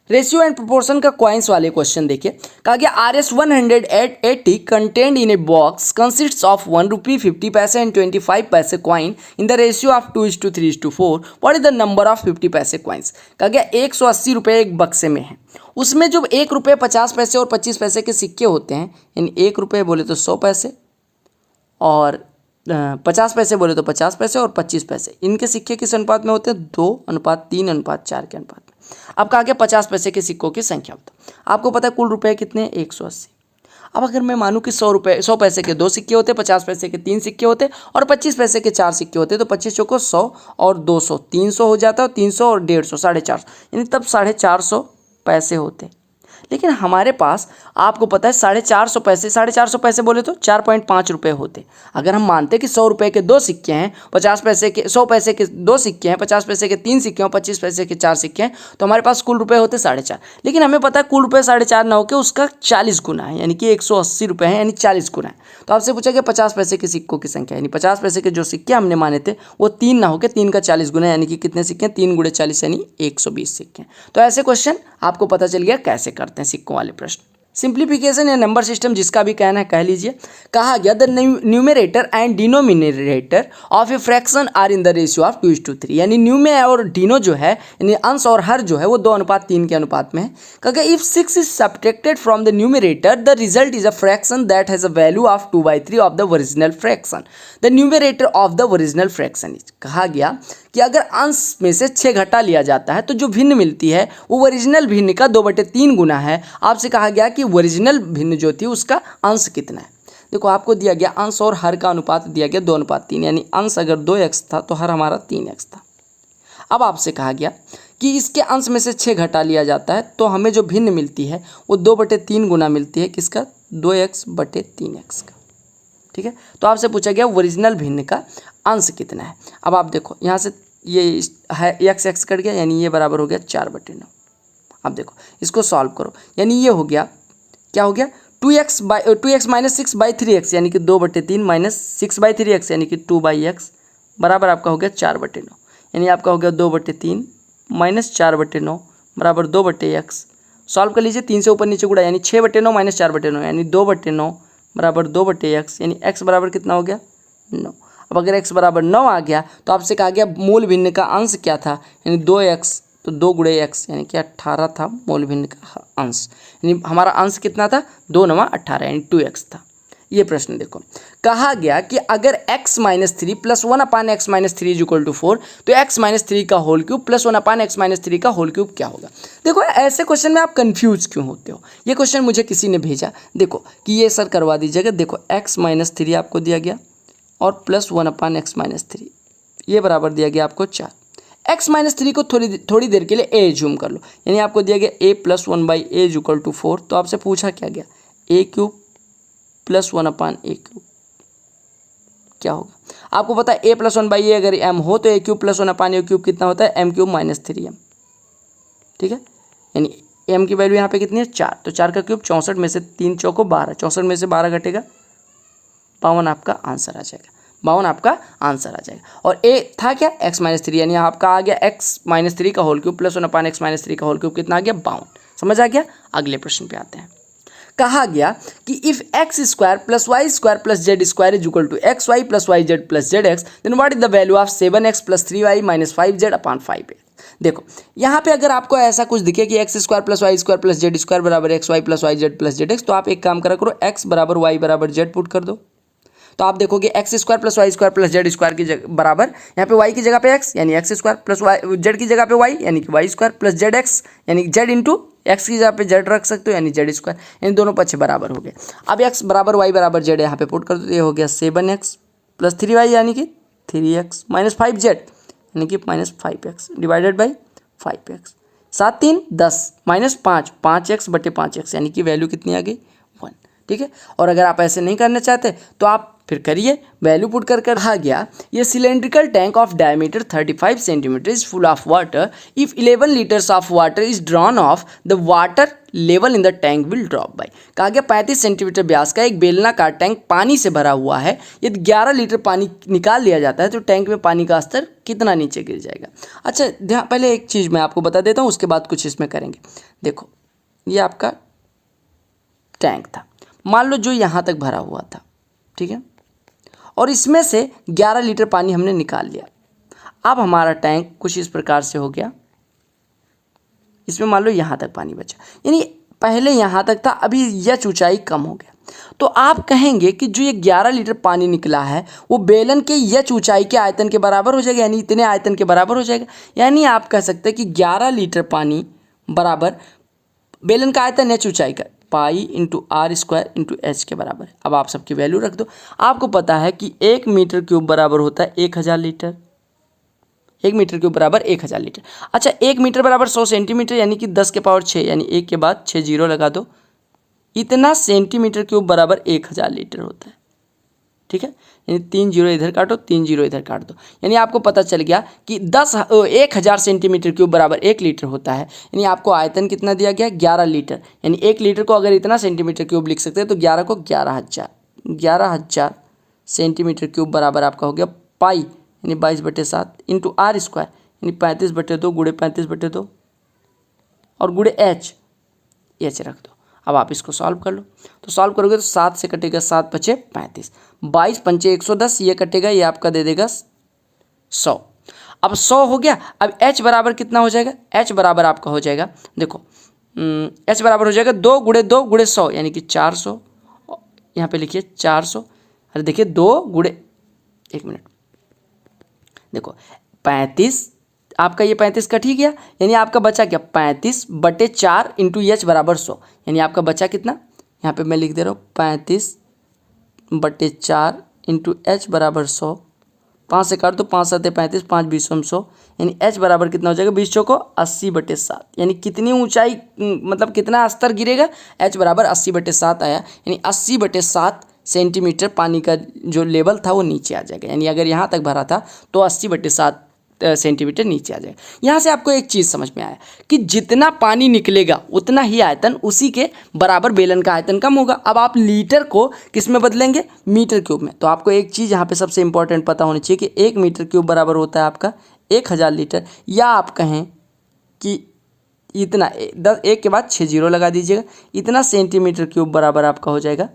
रेशियो एंड प्रोपोर्शन का कॉइन्स वाले क्वेश्चन देखिए। कहा गया RS180 content in a box consists of 1 रुपी 50 पैसे एंड 25 पैसे coin in the ratio of 2:3:4। What is the number of 50 पैसे कॉइन्स। कहा गया 180 रुपये एक बक्से में है, उसमें जो 1 रुपये 50 पैसे और 25 पैसे के सिक्के होते हैं, यानी 1 रुपये बोले तो 100 पैसे और 50 पैसे बोले तो 50 पैसे और 25 पैसे, इनके सिक्के किस अनुपात में होते हैं, 2:3:4 के अनुपात में। अब कहा गया 50 पैसे के सिक्कों की संख्या होता। आपको पता है कुल रुपए कितने हैं, 180। अब अगर मैं मानूं कि 100 पैसे के 2 सिक्के होते, 50 पैसे के 3 सिक्के होते और 25 पैसे के 4 सिक्के होते, तो 25 चौको 100 और 200 300 हो जाता है, और 300 और 150 450, यानी तब 450 पैसे होते। लेकिन हमारे पास आपको पता है 450 पैसे बोले तो 4.5 रुपये होते। अगर हम मानते कि 100 रुपये के 2 सिक्के हैं, 50 पैसे के 100 पैसे के 2 सिक्के हैं, 50 पैसे के 3 सिक्के हैं, 25 पैसे के 4 सिक्के हैं, तो हमारे पास कुल रुपये होते 4.5। लेकिन हमें पता है कुल रुपये 4.5 ना होकर उसका 40 गुना है, यानी कि 180 रुपये है, यानी 40 गुना है। तो आपसे पूछा गया 50 पैसे के सिक्कों की संख्या, यानी 50 पैसे के जो सिक्के हमने माने थे वो 3 ना होकर 3 का 40 गुना, यानी कि कितने सिक्के हैं, 3 × 40 यानी 120 सिक्के। तो ऐसे क्वेश्चन आपको पता चल गया कैसे करते हैं सिक्कों वाले प्रश्न। सिंप्लीफिकेशन या नंबर सिस्टम जिसका भी कहना है कह लीजिए। कहा गया the numerator and denominator of a fraction are in the ratio of 2:3, यानी न्यूमे और डिनो जो है, यानी अंश और हर जो है वो 2:3 के अनुपात में है। कहा गया if 6 is subtracted from the numerator the result is a fraction that has a value of 2/3 of the original fraction. The numerator of the original fraction is. कहा गया कि अगर अंश में से 6 घटा लिया जाता है तो जो भिन्न मिलती है वो ओरिजिनल भिन्न का 2/3 गुना है। आपसे कहा गया कि ओरिजिनल भिन्न जो थी उसका अंश कितना है। देखो आपको दिया गया अंश और हर का अनुपात दिया गया 2:3, यानी अंश अगर 2x था तो हर हमारा 3x था। अब आपसे कहा गया कि इसके अंश में से 6 घटा लिया जाता है तो हमें जो भिन्न मिलती है वो 2/3 गुना मिलती है, किसका, 2x/3x का। ठीक है, तो आपसे पूछा गया ओरिजिनल भिन्न का अंश कितना है। अब आप देखो यहाँ से ये है x कट गया, यानी ये बराबर हो गया 4/9। अब देखो इसको सॉल्व करो, यानी ये हो गया, क्या हो गया, 2x माइनस 6/3x, यानी कि 2/3 माइनस 6/3x, यानी कि 2/x बराबर आपका हो गया 4/9, यानी आपका हो गया 2/3 माइनस 4/9 बराबर 2/x। सॉल्व कर लीजिए, 3 से ऊपर नीचे गुणा, यानी 6/9 माइनस 4/9, यानी 2/9 बराबर 2/x, यानी x बराबर कितना हो गया, 9। अब अगर x बराबर 9 आ गया तो आपसे कहा गया मूल भिन्न का अंश क्या था, यानी 2x, तो 2 × x यानी कि 18 था मूल भिन्न का अंश, यानी हमारा अंश कितना था, 2×9 18, यानी 2x था। ये प्रश्न देखो, कहा गया कि अगर x - 3 + 1/x - 3 = 4 तो x - 3 का होल क्यूब प्लस 1/x - 3 का होल क्यूब क्या होगा। देखो ऐसे क्वेश्चन में आप कंफ्यूज क्यों होते हो। ये क्वेश्चन मुझे किसी ने भेजा, देखो कि ये सर करवा दीजिएगा। देखो x - 3 आपको दिया गया और प्लस 1/x-3, ये बराबर दिया गया आपको 4। x-3 को थोड़ी देर के लिए a जूम कर लो, यानी आपको दिया गया a + 1/a = 4। तो आपसे पूछा क्या गया, a³ + 1/a³, क्या होगा? आपको पता है a + 1/a अगर m हो तो a³ + 1/a³ कितना होता है, m³ - 3m। ठीक है, यानी m की वैल्यू यहाँ पे कितनी है, 4। तो 4 का क्यूब 64 में से 3 चौको 12, 64 में से 12 घटेगा 52 आपका आंसर आ जाएगा, 52 आपका आंसर आ जाएगा। और a था क्या, x-3, यानी आपका आ गया x-3 का होल क्यूब + 1/x-3 का होल क्यूब कितना आ गया, 52। समझ आ गया? अगले प्रश्न पे आते हैं। कहा गया कि if x² + y² + z² = xy + yz + zx, then what is the value of 7x + 3y - 5z/5x। देखो यहाँ पे अगर आपको ऐसा कुछ दिखे कि x² + y² + z² = xy + yz + zx, तो आप एक काम करा करो, x = y = z पुट कर दो। तो आप देखोगे x² + y² + z² की बराबर, यहाँ पे y की जगह पे x यानी x² + y, z की जगह पे y यानी कि y² + zx यानी z इंटू x की जगह पे z रख सकते हो यानी z², यानी दोनों पक्ष बराबर हो गए। अब x = y = z यहाँ पे पुट कर दो, तो ये हो गया 7x + 3y यानी कि 3x - 5z यानी कि -5x divided by 5x। 7 3 10 -5 5x/5x यानी कि वैल्यू कितनी आ गई, 1। ठीक है, और अगर आप ऐसे नहीं करना चाहते तो आप फिर करिए, वैल्यू पुट कर कहा गया ये cylindrical tank of diameter 35 centimetre is full of water, if 11 litres of water is drawn of the water level in the tank will drop by. कहा गया 35 सेंटीमीटर व्यास का एक बेलनाकार टैंक पानी से भरा हुआ है, यदि 11 लीटर पानी निकाल लिया जाता है तो टैंक में पानी का स्तर कितना नीचे गिर जाएगा। अच्छा पहले एक चीज़ मैं आपको बता देता हूँ, उसके बाद कुछ इसमें करेंगे। देखो ये आपका टैंक था, मान लो जो यहाँ तक भरा हुआ था, ठीक है, और इसमें से 11 लीटर पानी हमने निकाल लिया। अब हमारा टैंक कुछ इस प्रकार से हो गया, इसमें मान लो यहाँ तक पानी बचा, यानी पहले यहाँ तक था, अभी यह ऊंचाई कम हो गया। तो आप कहेंगे कि जो ये 11 लीटर पानी निकला है वो बेलन के यह ऊंचाई के आयतन के बराबर हो जाएगा, यानी इतने आयतन के बराबर हो जाएगा। यानी आप कह सकते हैं कि 11 लीटर पानी बराबर बेलन का आयतन h ऊंचाई का पाई × r² × h के बराबर है। अब आप सबकी वैल्यू रख दो। आपको पता है कि 1 मीटर क्यूब बराबर होता है 1000 लीटर, 1 मीटर क्यूब बराबर 1000 लीटर। अच्छा 1 मीटर बराबर 100 सेंटीमीटर यानी कि 10 के पावर 6, यानी 1 के बाद 6 जीरो लगा दो, इतना सेंटीमीटर क्यूब बराबर 1000 लीटर होता है। ठीक है, यानी 3 जीरो इधर काटो, 3 जीरो इधर काट दो, यानी आपको पता चल गया कि 1000 सेंटीमीटर क्यूब बराबर 1 लीटर होता है। यानी आपको आयतन कितना दिया गया, 11 लीटर, यानी 1 लीटर को अगर इतना सेंटीमीटर क्यूब लिख सकते हैं तो 11 को 11000 सेंटीमीटर क्यूब बराबर आपका हो गया पाई यानी 22/7 × r² यानी 35/2 × 35/2 और गुणे h रख दो। अब आप इसको सॉल्व कर लो, तो सॉल्व करोगे तो 7 से कटेगा 7 × 5 = 35, 22 × 5 = 110, ये कटेगा, ये आपका दे देगा 100। अब 100 हो गया। अब h बराबर कितना हो जाएगा, h बराबर आपका हो जाएगा, देखो h बराबर हो जाएगा 2 × 2 × 100 यानी कि 400। यहाँ पे लिखिए 400, अरे देखिए 2 × 1 मिनट, देखो 35 आपका, ये 35 कट ही गया, यानी आपका बचा क्या 35/4 × h बराबर 100, यानी आपका बचा कितना, यहाँ पे मैं लिख दे रहा हूँ 35/4 × h बराबर 100, 5 से काट दो, 5 7 35, 5 20 100, यानी h बराबर कितना हो जाएगा, 20 चौको 80/7, यानी कितनी ऊंचाई मतलब कितना स्तर गिरेगा, h बराबर 80/7 आया, यानी 80/7 सेंटीमीटर पानी का जो लेवल था वो नीचे आ जाएगा। यानी अगर यहाँ तक भरा था तो 80/7 सेंटीमीटर नीचे आ जाएगा। यहाँ से आपको एक चीज़ समझ में आया कि जितना पानी निकलेगा उतना ही आयतन, उसी के बराबर बेलन का आयतन कम होगा। अब आप लीटर को किस में बदलेंगे, मीटर क्यूब में। तो आपको एक चीज़ यहाँ पे सबसे इंपॉर्टेंट पता होनी चाहिए कि 1 मीटर क्यूब बराबर होता है आपका 1000 लीटर, या आप कहें कि इतना 1 के बाद 6 जीरो लगा दीजिएगा, इतना सेंटीमीटर क्यूब बराबर आपका हो जाएगा